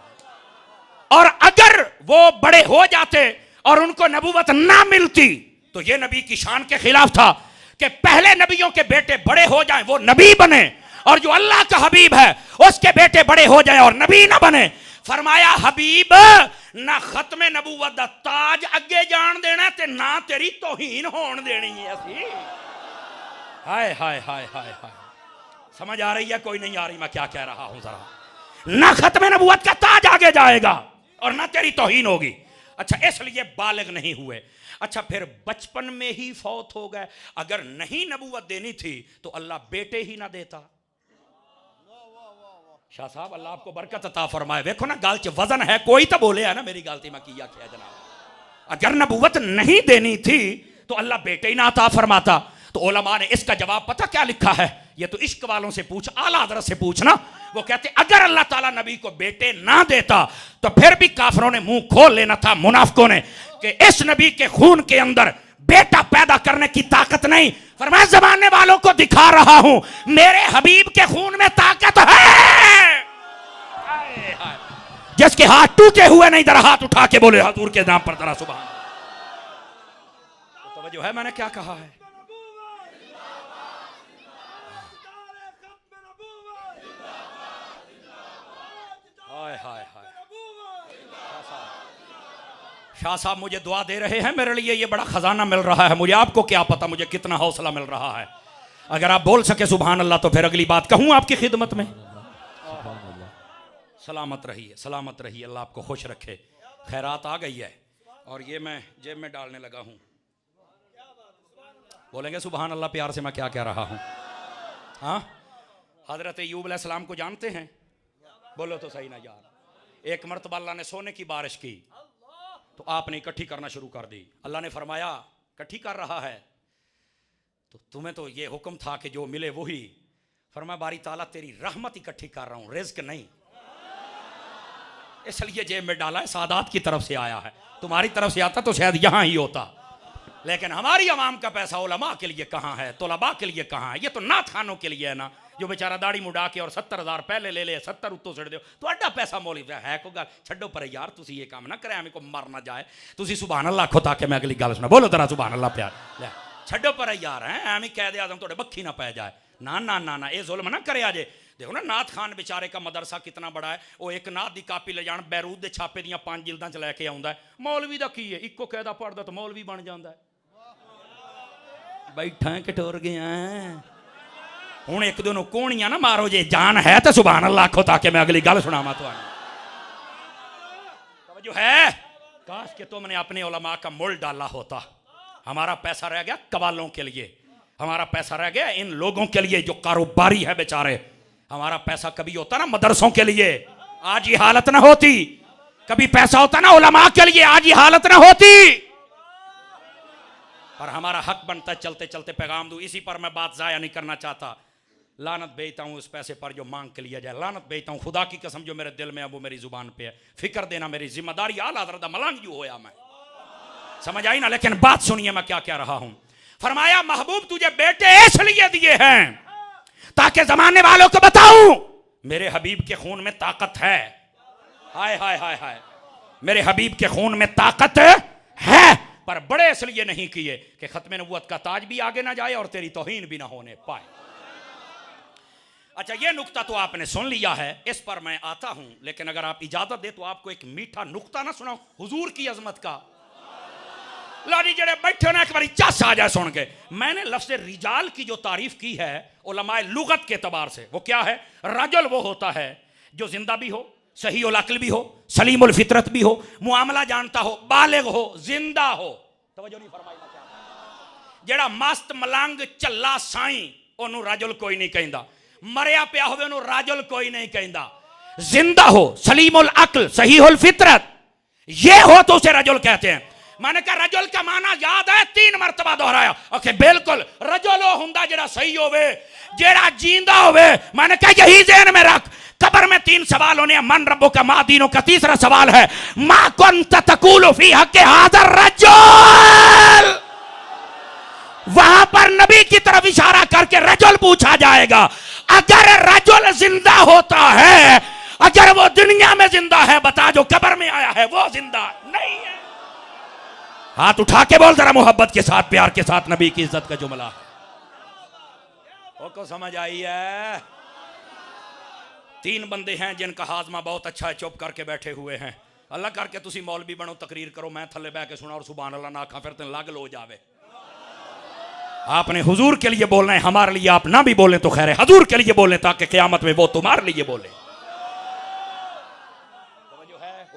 [SPEAKER 2] और अगर वो बड़े हो जाते और उनको नबूवत ना मिलती तो ये नबी की शान के खिलाफ था कि पहले नबियों के बेटे बड़े हो जाएं, वो नबी बने, और जो अल्लाह का हबीब है उसके बेटे बड़े हो जाएं और नबी ना बने। फरमाया हबीब ना खत्मे नबूवत दा ताज अगे जान देना ते ना तेरी तौहीन होन देनी है असी। हाय हाय हाय हाय हाय, समझ आ रही है? कोई नहीं आ रही मैं क्या कह रहा हूं? जरा ना खत्म नबूवत का ताज आगे जाएगा और ना तेरी तौहीन होगी। अच्छा, इसलिए बालिग नहीं हुए। अच्छा, फिर बचपन में ही फौत हो गए। अगर नहीं नबूवत देनी थी तो अल्लाह बेटे ही ना देता। शाह साहब अल्लाह आपको बरकत अता फरमाए। देखो ना गाल च वजन है, कोई तो बोले है ना मेरी गलती में किया क्या जनाब। अगर नबूवत नहीं देनी थी तो अल्लाह बेटे ही ना अता फरमाता। तो उलमा ने इसका जवाब पता क्या लिखा है? ये तो इश्क वालों से पूछ, आला हज़रत से पूछना। वो कहते अगर अल्लाह ताला नबी को बेटे ना देता तो फिर भी काफिरों ने मुंह खोल लेना था, मुनाफिकों ने, कि इस नबी के खून के अंदर बेटा पैदा करने की ताकत नहीं। फरमाया जमाने वालों को दिखा रहा हूं मेरे हबीब के खून में ताकत है। जिसके हाथ टूटे हुए नहीं, जरा हाथ उठा के बोले हजूर के नाम पर जरा सुभान अल्लाह। तो वजह है मैंने क्या कहा है। हाय हाय हाय, शाह साहब मुझे दुआ दे रहे हैं, मेरे लिए ये बड़ा खजाना मिल रहा है। मुझे आपको क्या पता मुझे कितना हौसला मिल रहा है। अगर आप बोल सके सुभान अल्लाह तो फिर अगली बात कहूं आपकी खिदमत में। सलामत रहिए, सलामत रहिए, अल्लाह आपको खुश रखे। खैरात आ गई है और ये मैं जेब में डालने लगा हूं। बोलेंगे सुभान अल्लाह प्यार से मैं क्या कह रहा हूं। हाँ, हजरत अय्यूब अलैहिस्सलाम को जानते हैं? बोलो तो सही ना यार। एक मरतबा अल्लाह ने सोने की बारिश की तो आपने इकट्ठी करना शुरू कर दी। अल्लाह ने फरमाया इकट्ठी कर रहा है तो तुम्हें तो ये हुक्म था कि जो मिले वही। फरमाया बारी ताला तेरी रहमत इकट्ठी कर रहा हूं, रिज़्क नहीं। इसलिए जेब में डाला है, सादात की तरफ से आया है। तुम्हारी तरफ से आता तो शायद यहां ही होता, लेकिन हमारी अवाम का पैसा उलमा के लिए कहाँ है, तलबा के लिए कहाँ है। ये तो नात खानों के लिए है ना, जो बेचारा दाढ़ी मुड़ा के और 70,000 पहले ले ले 70 उत्तों छड़ दो तो अड्डा पैसा मौली है को गल छड्डो पर यार। तुसी ये काम ना करे हमें को मर ना जाए। तुसी सुभान अल्लाह आखो ताकि मैं अगली गल सुना। बोलो जरा सुभान अल्लाह प्यार। ले छड्डो पर यार है एवं कह दे आदम थोड़े बखी ना पै जाए। ना ना ना ना, ये जुल्म ना करे अजे। देखो ना नाथ खान बेचारे का मदरसा कितना बड़ा है। वो एक नाथ की कापी ले जान बैरूद के छापे दियां 5 जिल्दां च लैके आउंदा है। मौलवी दा की है, इक्को कहदा पढ़दा तो मौलवी बन जाता है। बैठा कटोर गया हूँ एक दोनों कोणियां ना मारो जे जान है तो सुभान अल्लाह आखो ताकि मैं अगली गल सुनावा। तो है काश कि तुमने अपने उलमा का मुल डाला होता। हमारा पैसा रह गया कवालों के लिए, हमारा पैसा रह गया इन लोगों के लिए जो कारोबारी है बेचारे। हमारा पैसा कभी होता ना मदरसों के लिए, आज ये हालत ना होती। कभी पैसा होता ना उलमा के लिए, आज ये हालत ना होती। पर हमारा हक बनता है चलते चलते पैगाम दूं। इसी पर मैं बात जाया नहीं करना चाहता। लानत भेजता हूं उस पैसे पर जो मांग के लिया जाए। लानत भेजता हूं खुदा की कसम जो मेरे दिल में है वो मेरी जुबान पे है। फिक्र देना मेरी जिम्मेदारी। आला हज़रत मलंग जो होया मैं समझ आई ना। लेकिन बात सुनिए मैं क्या कह रहा हूं। फरमाया महबूब तुझे बेटे इसलिए दिए हैं ताकि जमाने वालों को बताऊं मेरे हबीब के खून में ताकत है। हाय हाय हाय हाय, मेरे हबीब के खून में ताकत है। पर बड़े इसलिए नहीं किए कि खत्म नबूवत का ताज भी आगे ना जाए और तेरी तौहीन भी ना होने पाए। अच्छा, ये नुक्ता तो आपने सुन लिया है, इस पर मैं आता हूं। लेकिन अगर आप इजाजत दे तो आपको एक मीठा नुक्ता ना सुनाऊं हुजूर की अजमत का। लाड़ी जड़े बैठे ना एक बार चस आ जाए सुन के। मैंने लफ्ज़ रिजाल की जो तारीफ की है उलमाए लुगत के एतबार से, वो क्या है? रजुल वो होता है जो जिंदा भी हो, सही उल अक्ल भी हो, सलीम उल फितरत भी हो, मुआमला जानता हो, बालिग हो, जिंदा हो। तवज्जो नहीं फरमाई ना क्या? जेड़ा मस्त मलंग चल्ला साई ओनू रजुल कोई नहीं कहंदा। मरिया पिया होवे ओनू रजुल कोई नहीं कहंदा। जिंदा हो, सलीम उल अक्ल, सही उल फितरत, ये हो तो उसे रजुल कहते हैं। मैंने कहा रजुल का माना याद है? 3 मरतबा दोहराया। ओके बिल्कुल, रजुल हो हुंदा जेड़ा सही होवे, जेड़ा जिंदा होवे। मैंने कहा यही ज़हन में रख। कब्र में 3 सवाल होने, मन रब्बो का मा दीनों का। तीसरा सवाल है मा कुंत तकूलु फी हक़्क़ि हाज़र रजुल। वहां पर नबी की तरफ इशारा करके रजुल पूछा जाएगा। अगर रजुल जिंदा होता है, अगर वो दुनिया में जिंदा है, बता जो कब्र में आया है वो जिंदा नहीं है। हाथ उठा के बोल जरा मोहब्बत के साथ, प्यार के साथ, नबी की इज्जत का जुमला को समझ आई है? 3 बंदे हैं जिनका हाजमा बहुत अच्छा है, चुप करके बैठे हुए हैं। अल्लाह करके तुसी मौलवी बनो, तकरीर करो, मैं थले बह के सुना और सुभान अल्लाह ना आखा, फिर तेन लग लो जावे। आपने हुजूर के लिए बोलना है, हमारे लिए आप ना भी बोलें तो खैर है। हुजूर के लिए बोलें ताकि क़यामत में वो तुम्हारे लिए बोले।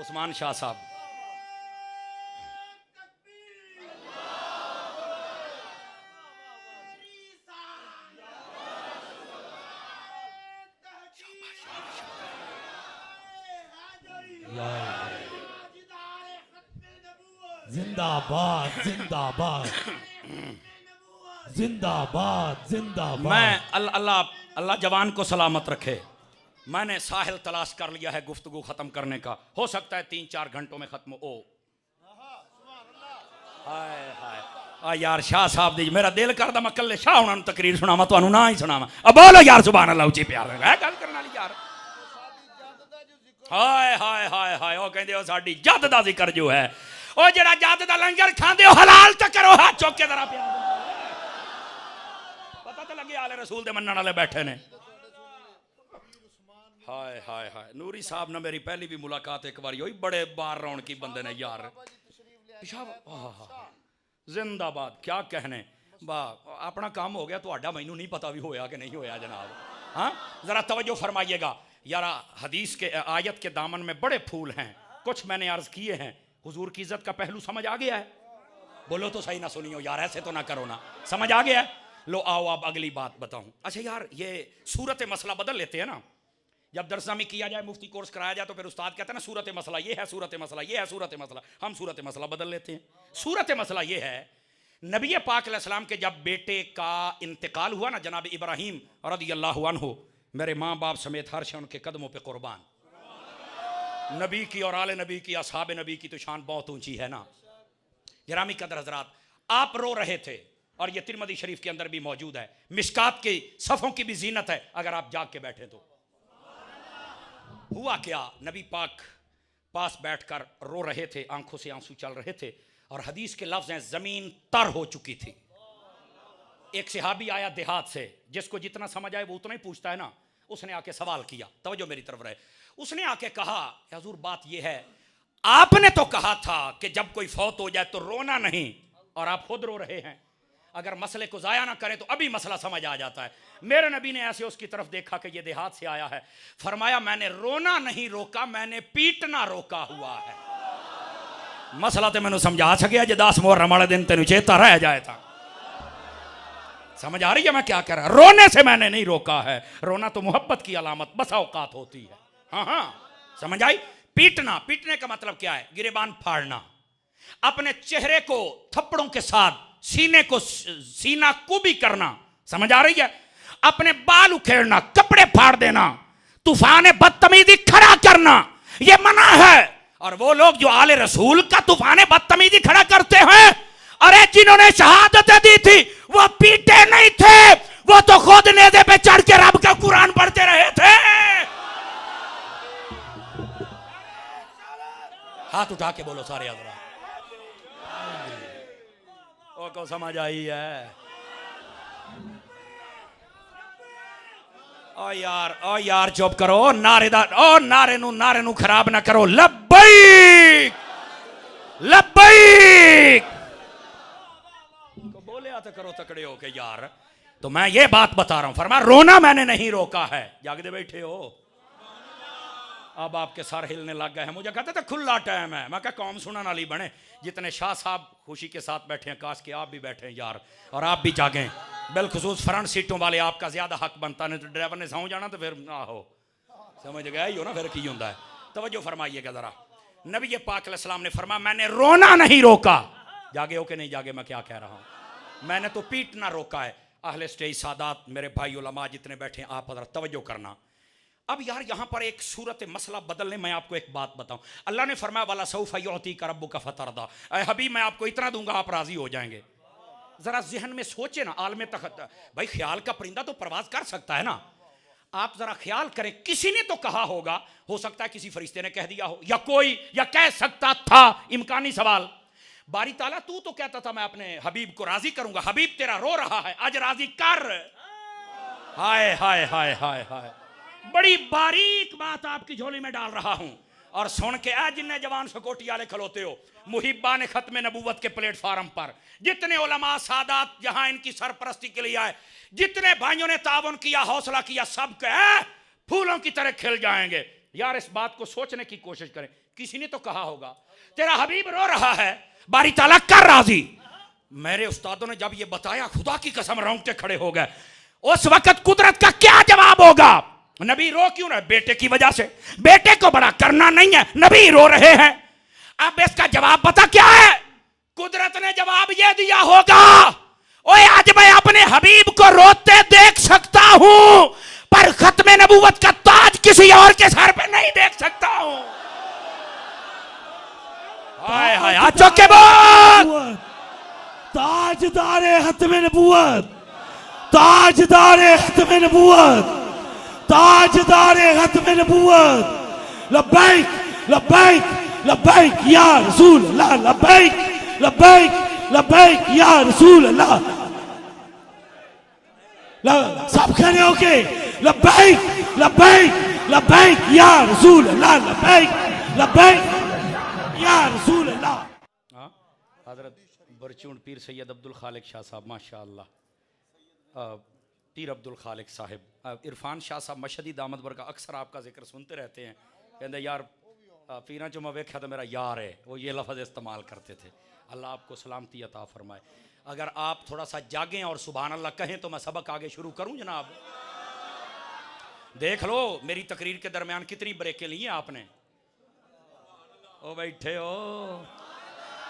[SPEAKER 2] उस्मान शाह साहब।
[SPEAKER 1] जिंदाबाद जिंदाबाद जिंदाबाद जिंदाबाद।
[SPEAKER 2] मैं अल्लाह अल्लाह जवान को सलामत रखे। मैंने साहिल तलाश कर लिया है गुफ्तगू खत्म करने का। हो सकता है 3-4 घंटों में खत्म हो। हाय हाय आ यार शाह साहब दी मेरा दिल करदा मैं कल्ले शाह हुणां नूं तकरीर सुनावां, तुहानूं ना ही सुनावां। अब बोलो यार सुभान अल्लाह उच्ची प्यार है गल करन वाली यार। हाय हाय हाय हाय ओ कहंदे ओ साडी जद दा जिक्र जो है ओ जेड़ा जद दा लंगर खांदे हो हलाल ते करो, हाथ चुक के जरा प्यार पता तो लगे आले रसूल दे मनण वाले बैठे ने। हाय हाय हाय नूरी साहब ने मेरी पहली भी मुलाकात एक बार हुई, बड़े बार रौनकी बंदे ने यार। जिंदाबाद क्या कहने वाह। अपना काम हो गया तो मैनू नहीं पता भी होया कि नहीं होया जनाब। हाँ जरा तवज्जो फरमाइएगा यार। हदीस के आयत के दामन में बड़े फूल हैं, कुछ मैंने अर्ज किए हैं। हुजूर की इज्जत का पहलू समझ आ गया है? बोलो तो सही ना सुनियो यार, ऐसे तो ना करो ना। समझ आ गया है? लो आओ अब अगली बात बताऊं। अच्छा यार ये सूरत मसला बदल लेते हैं ना, जब दरसा में किया जाए, मुफ्ती कोर्स कराया जाए तो फिर उस्ताद कहते हैं ना सूरत मसला ये है, सूरत मसला ये है, सूरत मसला। हम सूरत मसला बदल लेते हैं। सूरत मसला ये है नबी पाक अलैहिस्सलाम के जब बेटे का इंतकाल हुआ ना, जनाब इब्राहीम रज़ियल्लाहु अन्हु, मेरे माँ बाप समेत हर शय उनके कदमों पे कुर्बान। नबी की और आले नबी की असहाब नबी की तो शान बहुत ऊंची है ना। गिरामी कदर हजरात, आप रो रहे थे और ये तिरमिज़ी शरीफ के अंदर भी मौजूद है। मिशकात की सफ़ों की भी जीनत है अगर आप जाग के बैठे तो। हुआ क्या, नबी पाक पास बैठकर रो रहे थे, आंखों से आंसू चल रहे थे और हदीस के लफ्ज़ हैं ज़मीन तर हो चुकी थी। एक सहाबी आया देहात से, जिसको जितना समझ आए वो उतना ही पूछता है ना। उसने आके सवाल किया, तवज्जो मेरी तरफ रहे। उसने आके कहा हुजूर बात ये है, आपने तो कहा था कि जब कोई फौत हो जाए तो रोना नहीं, और आप खुद रो रहे हैं। अगर मसले को ज़ाया ना करें तो अभी मसला समझ आ जाता है। मेरे नबी ने ऐसे उसकी तरफ देखा कि ये देहात से आया है, फरमाया मैंने रोना नहीं रोका, मैंने पीटना रोका हुआ है। मसला तो मैंने समझा सकिया जे 10 मुहर्रम वाले दिन तेन चेता रह जाए था। समझ आ रही है मैं क्या कह रहा? रोने से मैंने नहीं रोका है, रोना तो मोहब्बत की अलामत बसा औकात होती है। हाँ हाँ समझ आई। पीटना, पीटने का मतलब क्या है? गिरेबान फाड़ना, अपने चेहरे को थप्पड़ों के साथ सीने को सीना कुबी करना। समझ आ रही है? अपने बाल उखेड़ना, कपड़े फाड़ देना, तूफान बदतमीजी खड़ा करना, यह मना है। और वो लोग जो आले रसूल का तूफान बदतमीजी खड़ा करते हैं, अरे जिन्होंने शहादत दी थी वो पीटे नहीं थे, वो तो खुद नेज़े पे चढ़ के रब का कुरान पढ़ते रहे थे। हाथ उठा के बोलो सारे हज़रात, को समझ आई है? ओ यार चुप करो, नारेदार ओ नारे नू खराब ना करो। लब्बैक लब्बैक तो बोले आते करो तकड़े हो के यार। तो मैं ये बात बता रहा हूं, फरमा रोना मैंने नहीं रोका है। जागते बैठे हो, अब आपके सर हिलने लग गए हैं। मुझे कहते थे खुला टाइम है, मैं क्या कौम सुनने वाली बने। जितने शाह साहब खुशी के साथ बैठे हैं, काश के आप भी बैठे हैं यार, और आप भी जागें। बिलखुसूस फ्रंट सीटों वाले आपका ज्यादा हक बनता, नहीं तो ड्राइवर ने सौ जाना तो फिर आहो समझ गया ही हो ना, फिर की होता है। तवज्जो फरमाइएगा जरा। नबी पाक अलैहिस्सलाम ने फरमाया मैंने रोना नहीं रोका। जागे हो के नहीं जागे मैं क्या कह रहा हूं? मैंने तो पीटना रोका है। अहले स्टेज सादात, मेरे भाई उलमा जितने बैठे हैं, आप हजरत तवज्जो करना। अब यार यहां पर एक सूरत मसला बदलने मैं आपको एक बात बताऊं। अल्लाह ने फरमाया वाला सौफ युती का रब्बुका फतरदा, ऐ हबीब मैं आपको इतना दूंगा आप राजी हो जाएंगे। जरा जहन में सोचे ना, आलम तखत भाई ख्याल का परिंदा तो परवाज कर सकता है ना। आप जरा ख्याल करें, किसी ने तो कहा होगा, हो सकता है किसी फरिश्ते ने कह दिया हो, या कोई या कह सकता था, इम्कानी सवाल। बारी ताला तू तो कहता था मैं अपने हबीब को राजी करूंगा, हबीब तेरा रो रहा है, आज राजी कर। हाय हाय हाय हाय हाय, बड़ी बारीक बात आपकी झोली में डाल रहा हूं, और सुन के आज जिन्ने जवान सकोटी वाले खलोते हो, मुहिब्बा ने खत्म नबूवत के प्लेटफार्म पर जितने उलमा सादात जहां इनकी सरपरस्ती के लिए आए, जितने भाइयों ने तावन किया, हौसला किया, सब के फूलों की तरह खिल जाएंगे। यार इस बात को सोचने की कोशिश करें। किसी ने तो कहा होगा तेरा हबीब रो रहा है, बारी ताला कर राजी। मेरे उस्तादों ने जब ये बताया खुदा की कसम रोंगटे खड़े हो गए। उस वक्त कुदरत का क्या जवाब होगा? नबी रो क्यों रहे? बेटे की वजह से। बेटे को बड़ा करना नहीं है, नबी रो रहे हैं। अब इसका जवाब पता क्या है? कुदरत ने जवाब यह दिया होगा, ओए आज मैं अपने हबीब को रोते देख सकता हूं, पर खत्मे नबूवत का ताज किसी और के सर पे नहीं देख सकता हूं। हाय हाय, आज चौक के बोल।
[SPEAKER 1] ताजदारे खत्मे नबूवत, ताजदारे खत्मे नबूवत, ताजदारे खत्मे नबूवत। लब्बैक लब्बैक लब्बैक या रसूल अल्लाह, लब्बैक लब्बैक लब्बैक या रसूल अल्लाह। सब खड़े होके लब्बैक लब्बैक लब्बैक या रसूल अल्लाह, लब्बैक लब्बैक या रसूल अल्लाह।
[SPEAKER 2] हजरत बरचून पीर सैयद अब्दुल खालिक शाह साहब माशाअल्लाह, पीर अब्दुल खालिक साहिब, इरफान शाह साहब मशदी दामद वर्गा अक्सर आपका जिक्र सुनते रहते हैं। कहते यार पीरा जो मैं वेख्या तो मेरा यार है, वो ये लफ्ज़ इस्तेमाल करते थे। अल्लाह आपको सलामती अता फरमाए। अगर आप थोड़ा सा जागें और सुभान अल्लाह कहें तो मैं सबक आगे शुरू करूं जनाब। देख लो मेरी तकरीर के दरमियान कितनी ब्रेकें ली हैं आपने। ओ बैठे हो,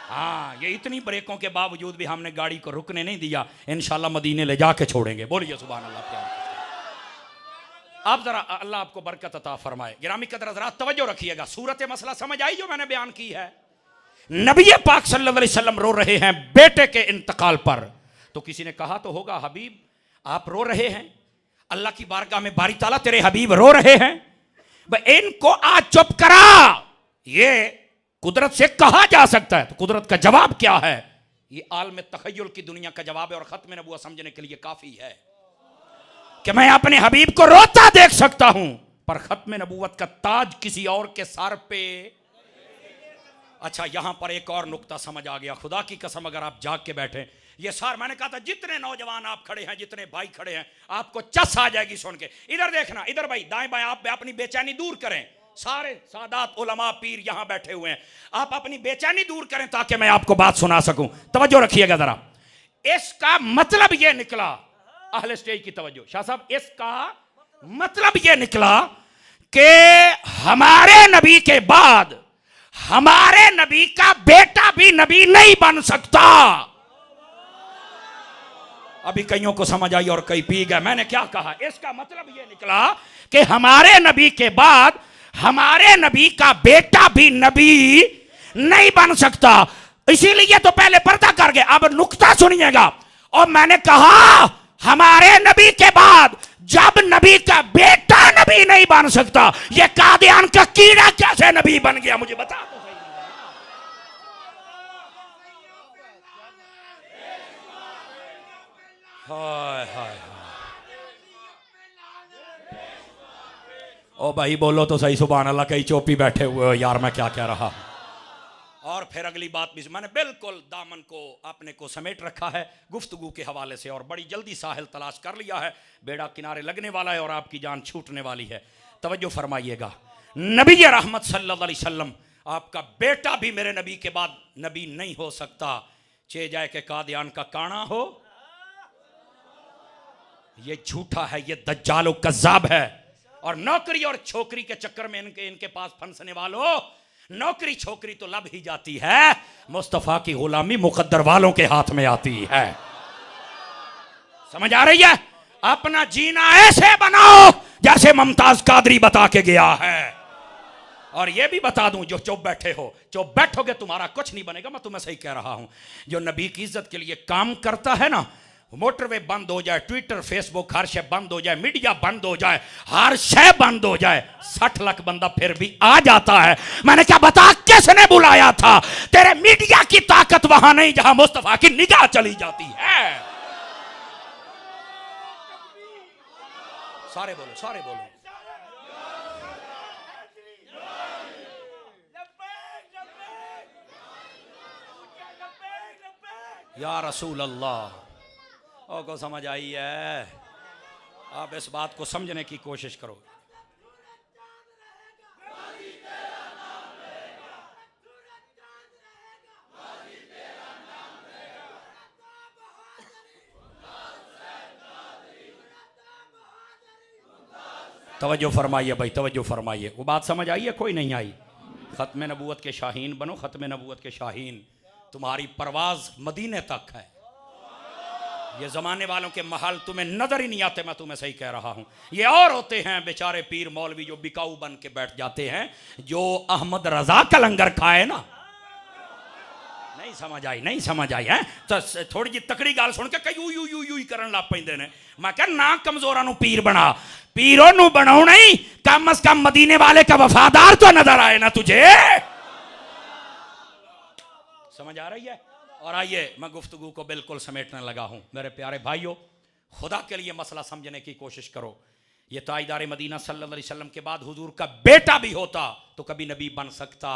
[SPEAKER 2] हाँ, ये इतनी ब्रेकों के बावजूद भी हमने गाड़ी को रुकने नहीं दिया। इंशाल्लाह मदीने ले जाके छोड़ेंगे। बोलिए सुभान अल्लाह। प्यार आप जरा अल्लाह आपको बरकत अता फरमाए। गिरामी कदर हज़रात तवज्जो रखिएगा, सूरत मसला समझ आई जो मैंने बयान की है। नबी पाक सल्लल्लाहु अलैहि वसल्लम रो रहे हैं बेटे के इंतकाल पर। तो किसी ने कहा तो होगा हबीब आप रो रहे हैं, अल्लाह की बारगाह में बारी ताला तेरे हबीब रो रहे हैं, इनको आज चुप करा। ये कुदरत से कहा जा सकता है। तो कुदरत का जवाब क्या है? ये आलम तखय्युल की दुनिया का जवाब है और खत्म नबूवत समझने के लिए काफी है कि मैं अपने हबीब को रोता देख सकता हूं, पर खत्म नबूवत का ताज किसी और के सर पे। अच्छा, यहां पर एक और नुक्ता समझ आ गया। खुदा की कसम अगर आप जाग के बैठे, ये सार मैंने कहा था जितने नौजवान आप खड़े हैं, जितने भाई खड़े हैं, आपको चस आ जाएगी सुन के। इधर देखना, इधर भाई दाएं बाएं, आप अपनी बेचैनी दूर करें। सारे सादात उलमा पीर यहां बैठे हुए हैं, आप अपनी बेचैनी दूर करें ताकि मैं आपको बात सुना सकूं। तवज्जो रखिएगा जरा। इसका मतलब यह निकला, अहले स्टेज की तवज्जो शाह साहब, इसका मतलब यह निकला कि हमारे नबी के बाद हमारे नबी का बेटा भी नबी नहीं बन सकता। अभी कईयों को समझ आई और कई पी गए। मैंने क्या कहा? इसका मतलब यह निकला कि हमारे नबी के बाद हमारे नबी का बेटा भी नबी नहीं बन सकता। इसीलिए तो पहले पर्दा कर गए। अब नुक्ता सुनिएगा। और मैंने कहा हमारे नबी के बाद जब नबी का बेटा नबी नहीं बन सकता, यह कादियान का कीड़ा कैसे नबी बन गया? मुझे बता दो। हाय हाय, ओ भाई बोलो तो सही सुभान अल्लाह। कई चौपी बैठे हुए हो यार, मैं क्या कह रहा हूं। और फिर अगली बात भी मैंने बिल्कुल दामन को अपने को समेट रखा है गुफ्तगू के हवाले से, और बड़ी जल्दी साहिल तलाश कर लिया है। बेड़ा किनारे लगने वाला है और आपकी जान छूटने वाली है। तवज्जो फरमाइएगा। नबी रहमत सल्लल्लाहु अलैहि वसल्लम, आपका बेटा भी मेरे नबी के बाद नबी नहीं हो सकता। चे जाए के कादियान का काना हो, ये झूठा है, ये दज्जाल और कज़्ज़ाब है। और नौकरी और छोकरी के चक्कर में इनके पास फंसने वालों, नौकरी छोकरी तो लब ही जाती है, मुस्तफा की गुलामी मुकद्दर वालों के हाथ में आती है। समझ आ रही है? अपना जीना ऐसे बनाओ जैसे मुमताज कादरी बता के गया है। और ये भी बता दूं, जो चुप बैठे हो, चुप बैठोगे तुम्हारा कुछ नहीं बनेगा। मैं तुम्हें सही कह रहा हूं। जो नबी की इज्जत के लिए काम करता है ना, मोटरवे बंद हो जाए, ट्विटर फेसबुक हर शय बंद हो जाए, मीडिया बंद हो जाए, हर शय बंद हो जाए, 60 लाख बंदा फिर भी आ जाता है। मैंने क्या बता किसने बुलाया था? तेरे मीडिया की ताकत वहां नहीं जहां मुस्तफा की निगाह चली जाती है। सारे बोलो, सारे बोलो। या रसूल अल्लाह। को समझ आई है? आप इस बात को समझने की कोशिश करो। तवज्जो फरमाइए भाई, तवज्जो फरमाइए। वो बात समझ आई है कोई नहीं आई? ख़त्म नबूवत के शाहीन बनो, ख़त्म नबूवत के शाहीन। तुम्हारी परवाज़ मदीने तक है। ये ज़माने वालों के महल तुम्हें नज़र ही नहीं आते, मैं तुम्हें सही कह रहा हूँ। ये और होते हैं बेचारे पीर मौलवी जो बिकाऊ बन के बैठ जाते हैं, जो अहमद रजा का लंगर खाए ना। नहीं समझ आई, नहीं समझ आई है तो थोड़ी जी तकड़ी गाल सुन के कई यू यू यू करन लग पैंदे ने। मैं कह ना कमजोरा नू पीर बना, पीरों नू बनाओ नहीं, कम अज कम मदीने वाले का वफादार तो नजर आए ना तुझे। समझ आ रही है? और आइए मैं गुफ्तगू को बिल्कुल समेटने लगा हूं। मेरे प्यारे भाइयों, खुदा के लिए मसला समझने की कोशिश करो। ये ताजदार मदीना सल्लल्लाहु अलैहि वसल्लम के बाद हुजूर का बेटा भी होता तो कभी नबी बन सकता?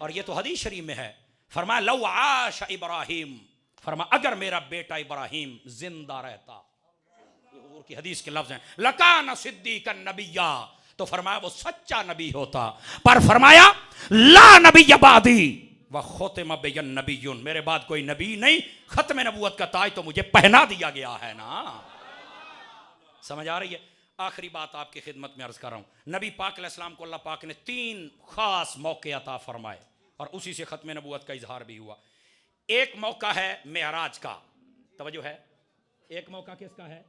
[SPEAKER 2] और ये तो हदीस शरीफ में है। फरमाया लौ आश इब्राहिम, फरमाया अगर मेरा बेटा इब्राहिम जिंदा रहता, ये हुजूर की हदीस के लफ्ज हैं, लकाना सिद्दीकन नबिया, तो फरमाया वो सच्चा नबी होता। पर फरमाया ला नबी बादी व खोतम बेयन नबीयुन, मेरे बाद कोई नबी नहीं, खत्म नबूवत का ताज तो मुझे पहना दिया गया है ना। समझ आ रही है? आखिरी बात आपकी खिदमत में अर्ज कर रहा हूं। नबी पाक अलैहिस्सलाम को अल्लाह पाक ने 3 खास मौके अता फरमाए और उसी से खत्म नबूवत का इजहार भी हुआ। एक मौका है मेराज का, तवज्जो है, एक मौका किसका है?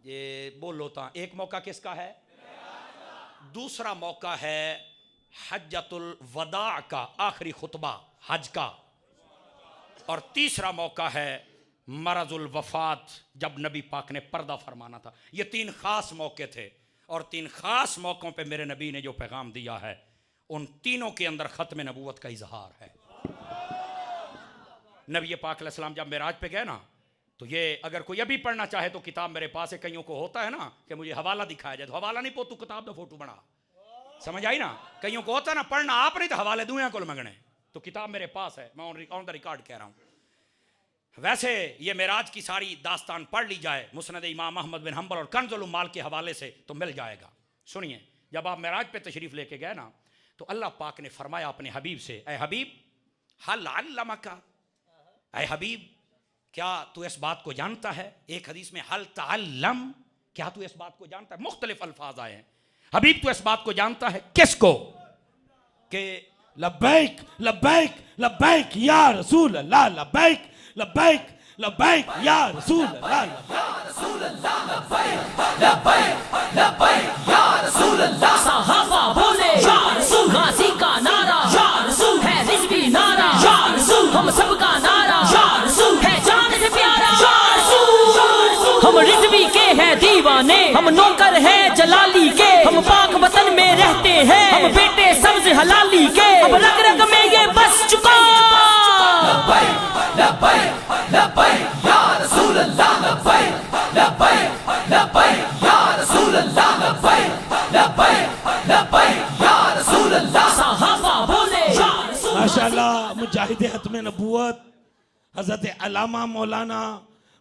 [SPEAKER 2] ये बोलो ता, एक मौका किसका है? दूसरा मौका है हज्जतुल वदा का, आखिरी खुतबा हज का। और तीसरा मौका है मरजुल वफात, जब नबी पाक ने पर्दा फरमाना था। ये 3 खास मौके थे और 3 खास मौकों पे मेरे नबी ने जो पैगाम दिया है, उन तीनों के अंदर खत्म नबूवत का इजहार है। नबी पाक अलैहिस्सलाम जब मेराज पे गए ना, तो ये अगर कोई अभी पढ़ना चाहे तो किताब मेरे पास है। कईयों को होता है ना कि मुझे हवाला दिखाया जाए, तो हवाला नहीं पोतू किताब का फोटो बना। समझ आई ना? कईयों को होता है ना पढ़ना आप नहीं तो हवाले दुनिया को मंगने, तो किताब मेरे पास है, मैं ऑन द रिकॉर्ड कह रहा हूं। वैसे ये मेराज की सारी दास्तान पढ़ ली जाए मुस्नद इमाम अहमद बिन हंबल और कंजुल उम्माल के हवाले से तो मिल जाएगा। सुनिए, जब आप मेराज पे तशरीफ लेके गए ना, तो अल्लाह पाक ने फरमाया अपने हबीब से, ए हबीब हल अल्लमका, ए हबीब क्या तू इस बात को जानता है? एक हदीस में हल तअल्लम, क्या तू इस बात को जानता है? मुख्तलिफ अल्फाज आए हैं। हबीब तू इस बात को जानता है? किसको? के
[SPEAKER 1] लब्बैक लब्बैक लब्बैक या रसूल अल्लाह, लब्बैक लब्बैक लब्बैक या रसूल अल्लाह,
[SPEAKER 3] सहाबा बोले या रसूल, गाजी का नारा या रसूल, है रिज़वी नारा या रसूल, हम सबका नारा या रसूल, है जान से प्यारा या रसूल। हम रिज़वी के हैं दीवाने, हम नौकर हैं जलाली के, हम पाक वतन में रहते हैं, हम बेटे सब्ज हलाली के, अब रग रग में ये बस चुका।
[SPEAKER 1] माशाअल्लाह मुजाहिद खत्म नबूवत हज़रत अल्लामा मौलाना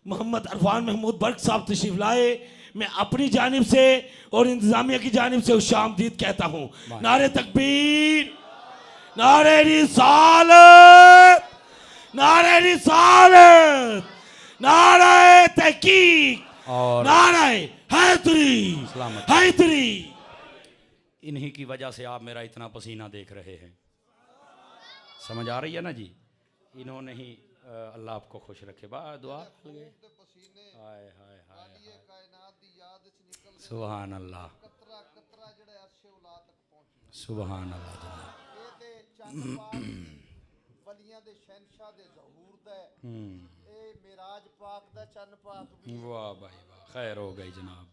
[SPEAKER 1] मोहम्मद अरफान महमूद बर्क साहब तशरीफ लाए। मैं अपनी जानिब से और इंतजामिया की जानिब से खुशामदीद कहता हूँ। नारे तकबीर, नारे रिसालत, नारे रिसालत, नारे तहकीक और नारे हैदरी हैदरी।
[SPEAKER 2] इन्हीं की वजह से आप मेरा इतना पसीना देख रहे हैं। समझ आ रही है ना जी? इन्होंने ही अल्लाह आपको खुश रखे। बाहर दुआ हाय हाय हाय सुभान अल्लाह सुभान अल्लाह। वाह भाई वाह, खैर हो गई जनाब।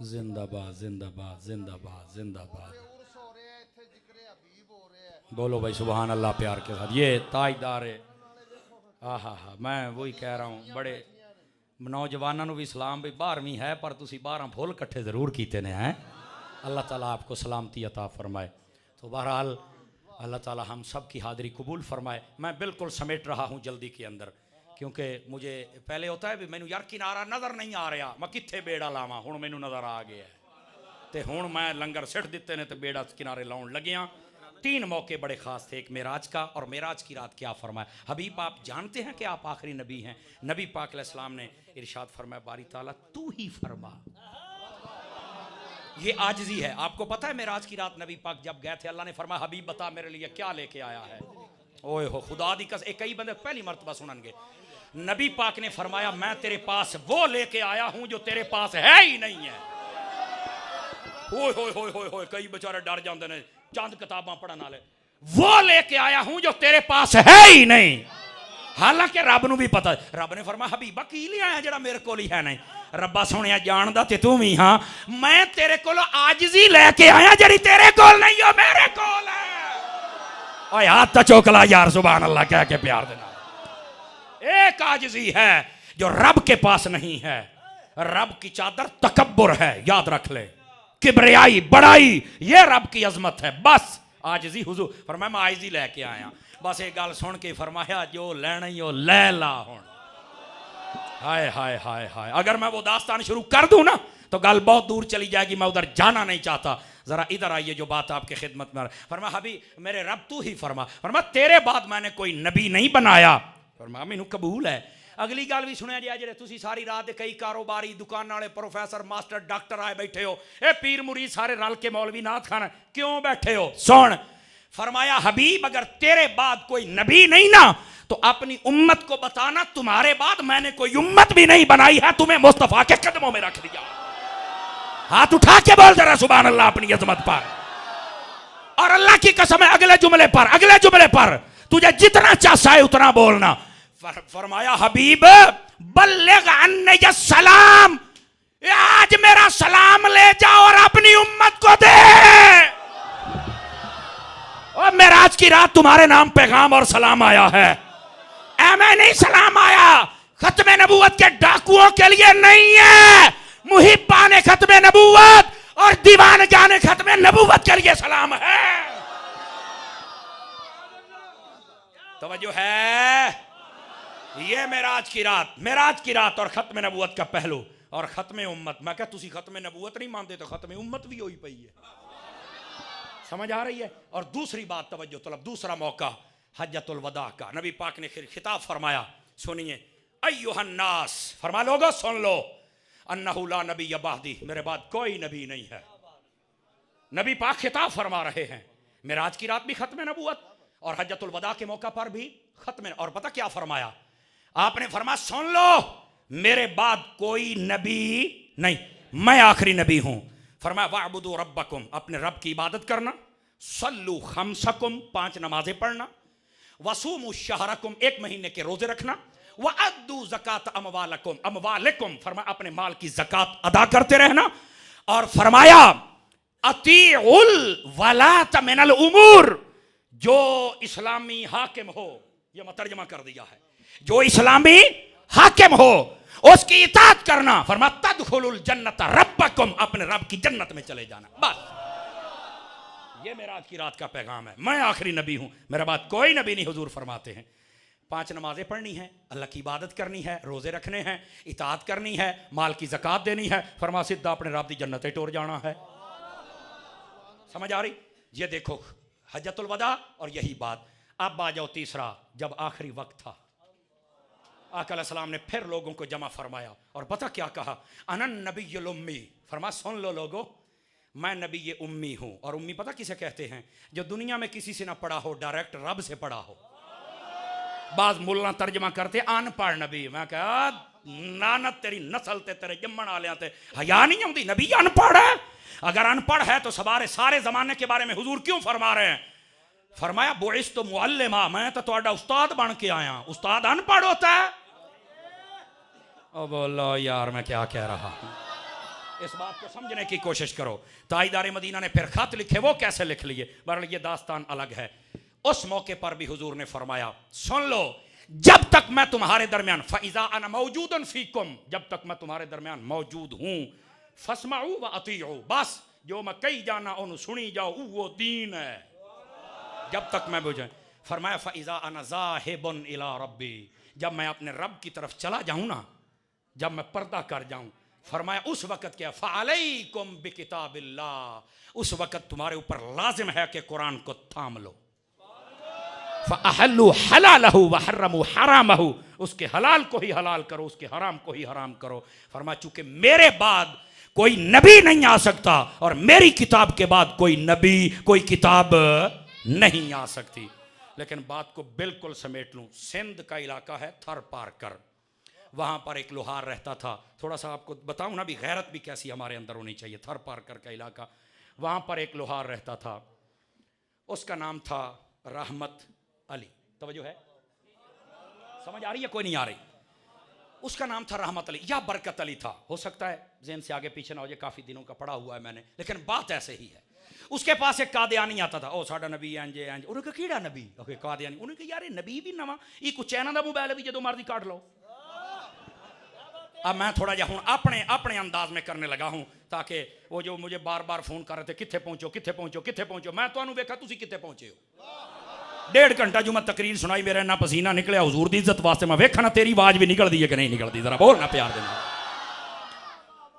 [SPEAKER 2] जिंदाबाद जिंदाबाद जिंदाबाद जिंदाबाद। बोलो भाई सुभान अल्लाह प्यार के साथ। ये ताजदार है। हा मैं वही कह रहा हूँ, बड़े नौजवानों भी सलाम भी 12वीं है पर तुसी 12 फुल इकट्ठे ज़रूर कीते ने हैं। अल्लाह ताला आपको सलामती अता फरमाए। तो बहरहाल अल्लाह ताला हम सब की हाज़िरी कबूल फरमाए। मैं बिल्कुल समेट रहा हूँ जल्दी के अंदर, क्योंकि मुझे पहले होता है भी मैनू यार किनारा नज़र नहीं आ रहा, मैं कित्थे बेड़ा लावां, हुण मैनू नज़र आ गया है तो हुण मैं लंगर सिट दिते ने तो बेड़ा किनारे लाउण लगिया। 3 मौके बड़े ख़ास थे। एक मेराज का, और मेराज की रात क्या फरमाया? हबीब आप जानते हैं कि आप आखिरी नबी हैं। नबी पाक अलैहिस्सलाम ने इरशाद फरमाया, बारी ताला तू ही फरमा ये आजिज़ी है। आपको पता है मेराज की रात नबी पाक जब गए थे, अल्लाह ने फरमाया हबीब बता मेरे लिए क्या लेके आया है। ओए हो खुदा दी कसम, कई बंदे पहली मर्तबा सुननगे। नबी पाक ने फरमाया मैं तेरे पास वो लेके आया हूं जो तेरे पास है ही नहीं है। ओए होए होए होए होए, कई बेचारे डर जाते हैं चंद किताबां पढ़ने वाले। वो लेके आया हूं जो तेरे पास है ही नहीं। हालांकि रब नूं भी पता, रब ने फरमाया हबीबा की ले आया जेड़ा मेरे कोल ही है नहीं। रब्बा सोनिया जानदा ते तू भी हाँ, मैं तेरे कोल आजिज़ी लेके आया जेड़ी तेरे कोल नहीं हो मेरे कोल है। ओए हाथ तो चौकला यार सुभान अल्लाह कह के प्यार देना। एक आजिज़ी है जो रब के पास नहीं है। रब की चादर तकब्बुर है, याद रख ले, किबरियाई बड़ाई, ये रब की अजमत है। बस आजिज़ी हुजूर फरमाया मैं आजिज़ी लेके आया। बस एक गल सुन के फरमाया जो लेना ही हो ले ला हुण। हाय हाय हाय हाय, अगर मैं वो दास्तान शुरू कर दूं ना तो गल बहुत दूर चली जाएगी, मैं उधर जाना नहीं चाहता। जरा इधर आइए जो बात आपके खिदमत में। फरमा हबी मेरे रब तू ही फरमा तेरे बाद मैंने कोई नबी नहीं बनाया। फरमा मैनू कबूल है। अगली गल भी सुनिया जी, जेडे तुसी सारी रात कई कारोबारी दुकान वाले प्रोफेसर मास्टर डॉक्टर आए बैठे हो, ए पीर मुरीद सारे रल के मौलवी नाथ खान क्यों बैठे हो? सुन, फरमाया हबीब अगर तेरे बाद कोई नबी नहीं ना तो अपनी उम्मत को बताना तुम्हारे बाद मैंने कोई उम्मत भी नहीं बनाई है, तुम्हें मुस्तफा के कदमों में रख दिया। हाथ उठा के बोल जरा सुभान अल्लाह अपनी अजमत पर। और अल्लाह की कसम है अगले जुमले पर तुझे जितना चाहे उतना बोलना। फरमाया हबीब बल्लिग अन्नी सलाम, आज मेरा सलाम ले जाओ और अपनी उम्मत को दे। और मेराज की रात तुम्हारे नाम पैगाम और सलाम आया है। ऐमे नहीं सलाम आया, खत्मे नबूवत के डाकुओं के लिए नहीं है, मुहिब्बान खत्मे नबूवत और दीवानगान खत्मे नबूवत के लिए सलाम है। तवज्जो है, ये मेराज की रात और खत्मे नबूवत का पहलू और खत्मे उम्मत। मैं क्या तुसी खत्मे नबूवत नहीं मानते तो खत्मे उम्मत भी होई पई है। समझ आ रही है? और दूसरी बात तवज्जो तलब, दूसरा मौका हज्जतुल वदा का। नबी पाक ने खिताब फरमाया, सुनिए अय्युहन नास, फरमा लोगो सुन लो, अन्नहु ला नबी बादी, मेरे बाद कोई नबी नहीं है। नबी पाक खिताब फरमा रहे हैं। मेराज की रात भी खत्म नबूवत और हज्जतुल वदा के मौका पर भी खत्म। और पता क्या फरमाया आपने? फरमाया सुन लो मेरे बाद कोई नबी नहीं, मैं आखिरी नबी हूं। फरमाया वाबुदू रब्बकुम, अपने रब की इबादत करना, सल्लू खमसकुम, 5 नमाजें पढ़ना, वसूमु शहरकुम, 1 महीने के रोजे रखना, व अद्दू ज़कात अमवालिकुम, फरमाया अपने माल की ज़कात अदा करते रहना। और फरमाया अतीउल वलात मिनल उमूर, जो इस्लामी हाकिम हो, यह मैं तर्जमा कर दिया है, जो इस्लामी हाकिम हो उसकी इताअत करना। फरमा तदखुलुल जन्नत रब्बकुम, अपने रब की जन्नत में चले जाना। बस ये मेराज की रात का पैगाम है। मैं आखिरी नबी हूं, मेरे बाद कोई नबी नहीं। हुजूर फरमाते हैं 5 नमाजें पढ़नी है, अल्लाह की इबादत करनी है, रोजे रखने हैं, इताअत करनी है, माल की ज़कात देनी है, फरमा सीधा अपने रब की जन्नत टोर जाना है। समझ आ रही? ये देखो हज्जतुल वदा और यही बात। अब आ जाओ तीसरा, जब आखिरी वक्त था आका अलैहिस्सलाम ने फिर लोगों को जमा फरमाया और पता क्या कहा? अनन नबियुल उम्मी, फरमा सुन लो लोगो, मैं नबी ये उम्मी हूं। और उम्मी पता किसे कहते हैं? जो दुनिया में किसी से ना पढ़ा हो, डायरेक्ट रब से पढ़ा हो। बाज मुल्ला तर्जमा करते अनपढ़ नबी। मैं कहा नानत तेरी नस्ल ते तेरे जम्मन वाले ते हया नहीं आती, नबी अनपढ़ है। अगर अनपढ़ है तो सारे जमाने के बारे में हुजूर क्यों फरमा रहे हैं? फरमाया बोइस तो मुअल्लिमा, मैं तो तुम्हारा उस्ताद बन के आया। उस्ताद अनपढ़ होता है? ओ बोलो यार मैं क्या कह रहा हूं, इस बात को समझने की कोशिश करो। ताईदार मदीना ने फिर खत लिखे, वो कैसे लिख लिए, बहरहाल ये दास्तान अलग है। उस मौके पर भी हुजूर ने फरमाया सुन लो, जब तक मैं तुम्हारे दरमियान फइज़ा अना मौजूदन फीकुम, जब तक मैं तुम्हारे दरमियान मौजूद हूं, फस्माऊ व अतीऊ, बस जो मैं कही जाना उन्हें सुनी जाओ, वो दीन है। जब तक मैं बुझे। फरमाया फइज़ा अना ज़ाहिबुन इला रब्बी, जब मैं अपने रब की तरफ चला जाऊं ना, जब मैं पर्दा कर जाऊं, फरमाया उस वक़्त क्या? फ़अलैकुम बिकिताबिल्लाह, उस वक़्त तुम्हारे ऊपर लाजिम है कि कुरान को थाम लो। फ़अहल्लू हलालहु व हर्रमू हरामहु, उसके हलाल को ही हलाल करो, उसके हराम को ही हराम करो। फरमाया चूंकि मेरे बाद कोई नबी नहीं आ सकता और मेरी किताब के बाद कोई नबी कोई किताब नहीं आ सकती। लेकिन बात को बिल्कुल समेट लूं, सिंध का इलाका है थर पारकर, वहां पर एक लोहार रहता था। थोड़ा सा आपको बताऊं ना भी गैरत भी कैसी हमारे अंदर होनी चाहिए। थर पारकर का इलाका, वहां पर एक लोहार रहता था, उसका नाम था रहमत अली। तवज्जो है, समझ आ रही है कोई नहीं आ रही? उसका नाम था रहमत अली या बरकत अली था, हो सकता है ज़हन से आगे पीछे ना हो जाए, काफी दिनों का पढ़ा हुआ है मैंने, लेकिन बात ऐसे ही है। उसके पास एक कादियानी आता था, ओ साडा नबी एंजे एंजे। उन्होंने कहा कीड़ा नबी? ओके कादियानी। उन्होंने कहा यार नबी भी नवा, ये कुछ चैना दा मोबाइल भी जो मर्जी काट लो। अब मैं थोड़ा जा हूं अपने अंदाज में करने लगा हूं, ताकि वो जो मुझे बार बार फोन कर रहे थे किथे पहुंचो किथे पहुंचो किथे पहुंचो, मैं तो वेखा तुसी किथे पहुंचे हो। 1.5 घंटा जो मैं तकरीर सुनाई, मेरा इन्ना पसीना निकलिया हुजूर दी इज्जत वास्ते, मैं वेखा ना तेरी आवाज भी निकलती है कि नहीं निकलती, जरा बोल ना प्यार देना।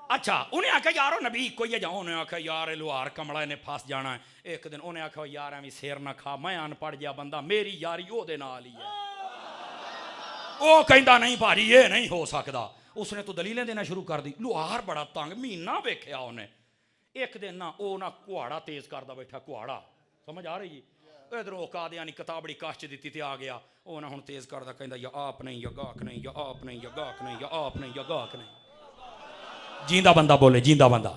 [SPEAKER 2] अच्छा, उन्हें आखा यारो नबी कोई है जाओ, उन्हें आखा यार लोहार कमला ने फस जाना है। एक दिन उन्हें आखा यार एवं सिर ना खा, मैं अनपढ़ गया बंदा, मेरी यारी ओदे नाल ही है। वो कहता नहीं भाजी ये नहीं हो सकता। उसने तो दलीलें देना शुरू कर दी। लोहार बड़ा तंग, महीना वेख्या उन्हें। एक दिन ना वो ना कुहाड़ा तेज करता बैठा, कुहाड़ा समझ आ रही जी। इधरों कादियानी किताबड़ी काश दी थी आ गया, वो ना हुण तेज करता कहता या आप नहीं या गाक नहीं या आप नहीं या गाक नहीं या आप नहीं या गाक नहीं। जींदा बंदा बोले, जींदा बंदा।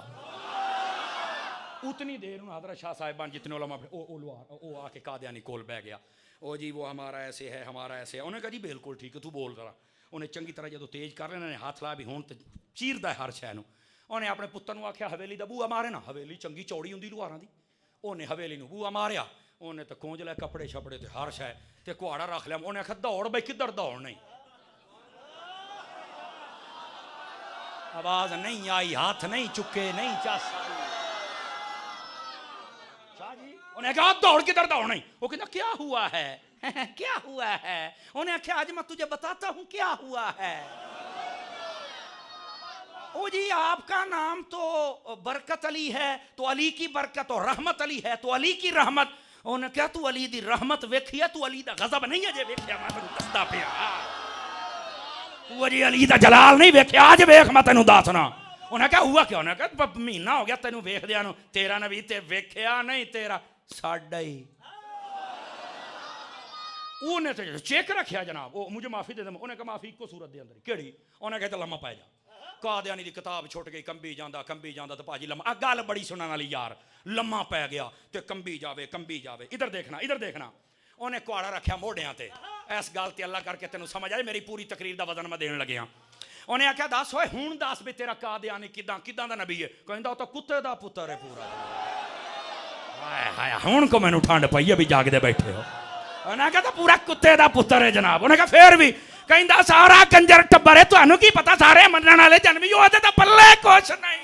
[SPEAKER 2] उतनी देर में हजरत शाह साहिबान जितने उलमा वो आके कादियानी कोल बह गया। ओ जी वो हमारा ऐसे है हमारा ऐसे है। उन्हें कहा जी बिल्कुल ठीक है तू बोल जरा। उन्हें चंगी तरह जो तेज कर लेना हाथ ला भी हूँ तो चीरदा हर शै नूं। उन्हें अपने पुत्तर नूं आख्या हवेली दा बूआ मारे ना, हवेली चंगी चौड़ी हुंदी लुहारां दी। उन्हें हवेली नूं बूआ मारिया, उन्हें तो खोज लिया कपड़े छपड़े ते हर शै ते कुहाड़ा रख लिया। उन्हें आख्या दौड़ बई किधर दौड़ नहीं। आवाज नहीं आई, हाथ नहीं चुके, नहीं चस आई। शाह जी उन्हें कहा दौड़ किधर दौड़ नहीं। वो कहता क्या हुआ है क्या हुआ है? उन्हें आख्या आज मैं तुझे बताता हूं क्या हुआ है। ओ जी आपका नाम तो बरकत अली है, तो अली की बरकत, और रहमत अली है तो अली की रहमत। उन्हें क्या तू अली दी रहमत वेखिया, तू अली दा गजब नहीं है जे वेखिया? मैं तेनू दसदा पिया, तू अजी अली दा जलाल नहीं वेखिया, आज वेख मैं तेनू दसना। उन्हें क्या हुआ क्या? उन्हें कहा महीना हो गया तेनू वेखदिया नूं, तेरा नबी ते वेखिया नहीं, तेरा साडा ही। उन्हें तो चेक रखिया जनाब, वो मुझे माफी दे दे। उन्हें कहा माफी इको सूरत दे अंदर केड़ी? उन्हें कहता लम्मा पै जा। कादियानी दी किताब छुट गई, कंबी जांदा तो भाजी लम्मा। गल बड़ी सुनने वाली यार, लम्मा पै गया तो कंबी जावे। इधर देखना। उन्हें कुहाड़ा रखिया मोढ़ियां ते। इस गल ते अल्लाह करके तेनू समझ आए, मेरी पूरी तकरीर दा वजन मैं देन लग्या। उन्हें आख्या दस होए हुण दस भी तेरा कादियानी किदां दा नबी है? कहंदा तो कुत्ते दा पुत्तर है पूरा। हाय हाय हुण को मैनू ठंड पई है भी जागदे बैठे हो। उन्हें कहा पूरा कुत्ते दा पुत्तर है जनाब। उन्हें कहा फिर भी? कहंदा सारा कंजर टब्बर है, तुहानू की पता सारे मनण वाले जन्मी ओदे तां पल्ले कुछ नहीं।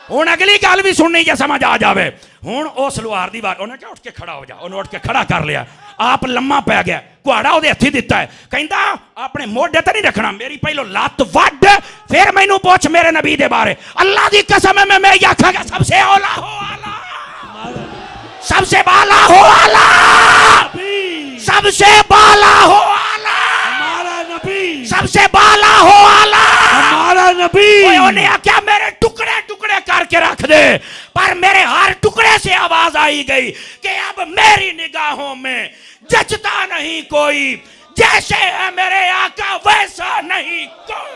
[SPEAKER 2] हुण अगली गल भी सुननी जे समझ आ जावे। हुण उस लोहार दी बात, उन्हें कहा उठ के खड़ा हो जा। उन्हें उठ के खड़ा कर लिया, आप लम्मा पै गया, कुहाड़ा ओदे हत्थी दिता है। कहंदा अपने मोढे ते नहीं रखना, मेरी पहलो लत्त वड फिर मैनू पुछ मेरे नबी दे बारे। अल्लाह दी कसम है मैं आखांगा सबसे औला हो आला, सबसे बाला हो आला, सबसे बाला हो आला,
[SPEAKER 1] हमारा नबी,
[SPEAKER 2] सबसे बाला हो आला,
[SPEAKER 1] हमारा नबी।
[SPEAKER 2] उन्हें आख्या मेरे टुकड़े टुकड़े करके रख दे, पर मेरे हर टुकड़े से आवाज आई गई कि अब मेरी निगाहों में जचता नहीं कोई, जैसे है मेरे आका वैसा नहीं कोई।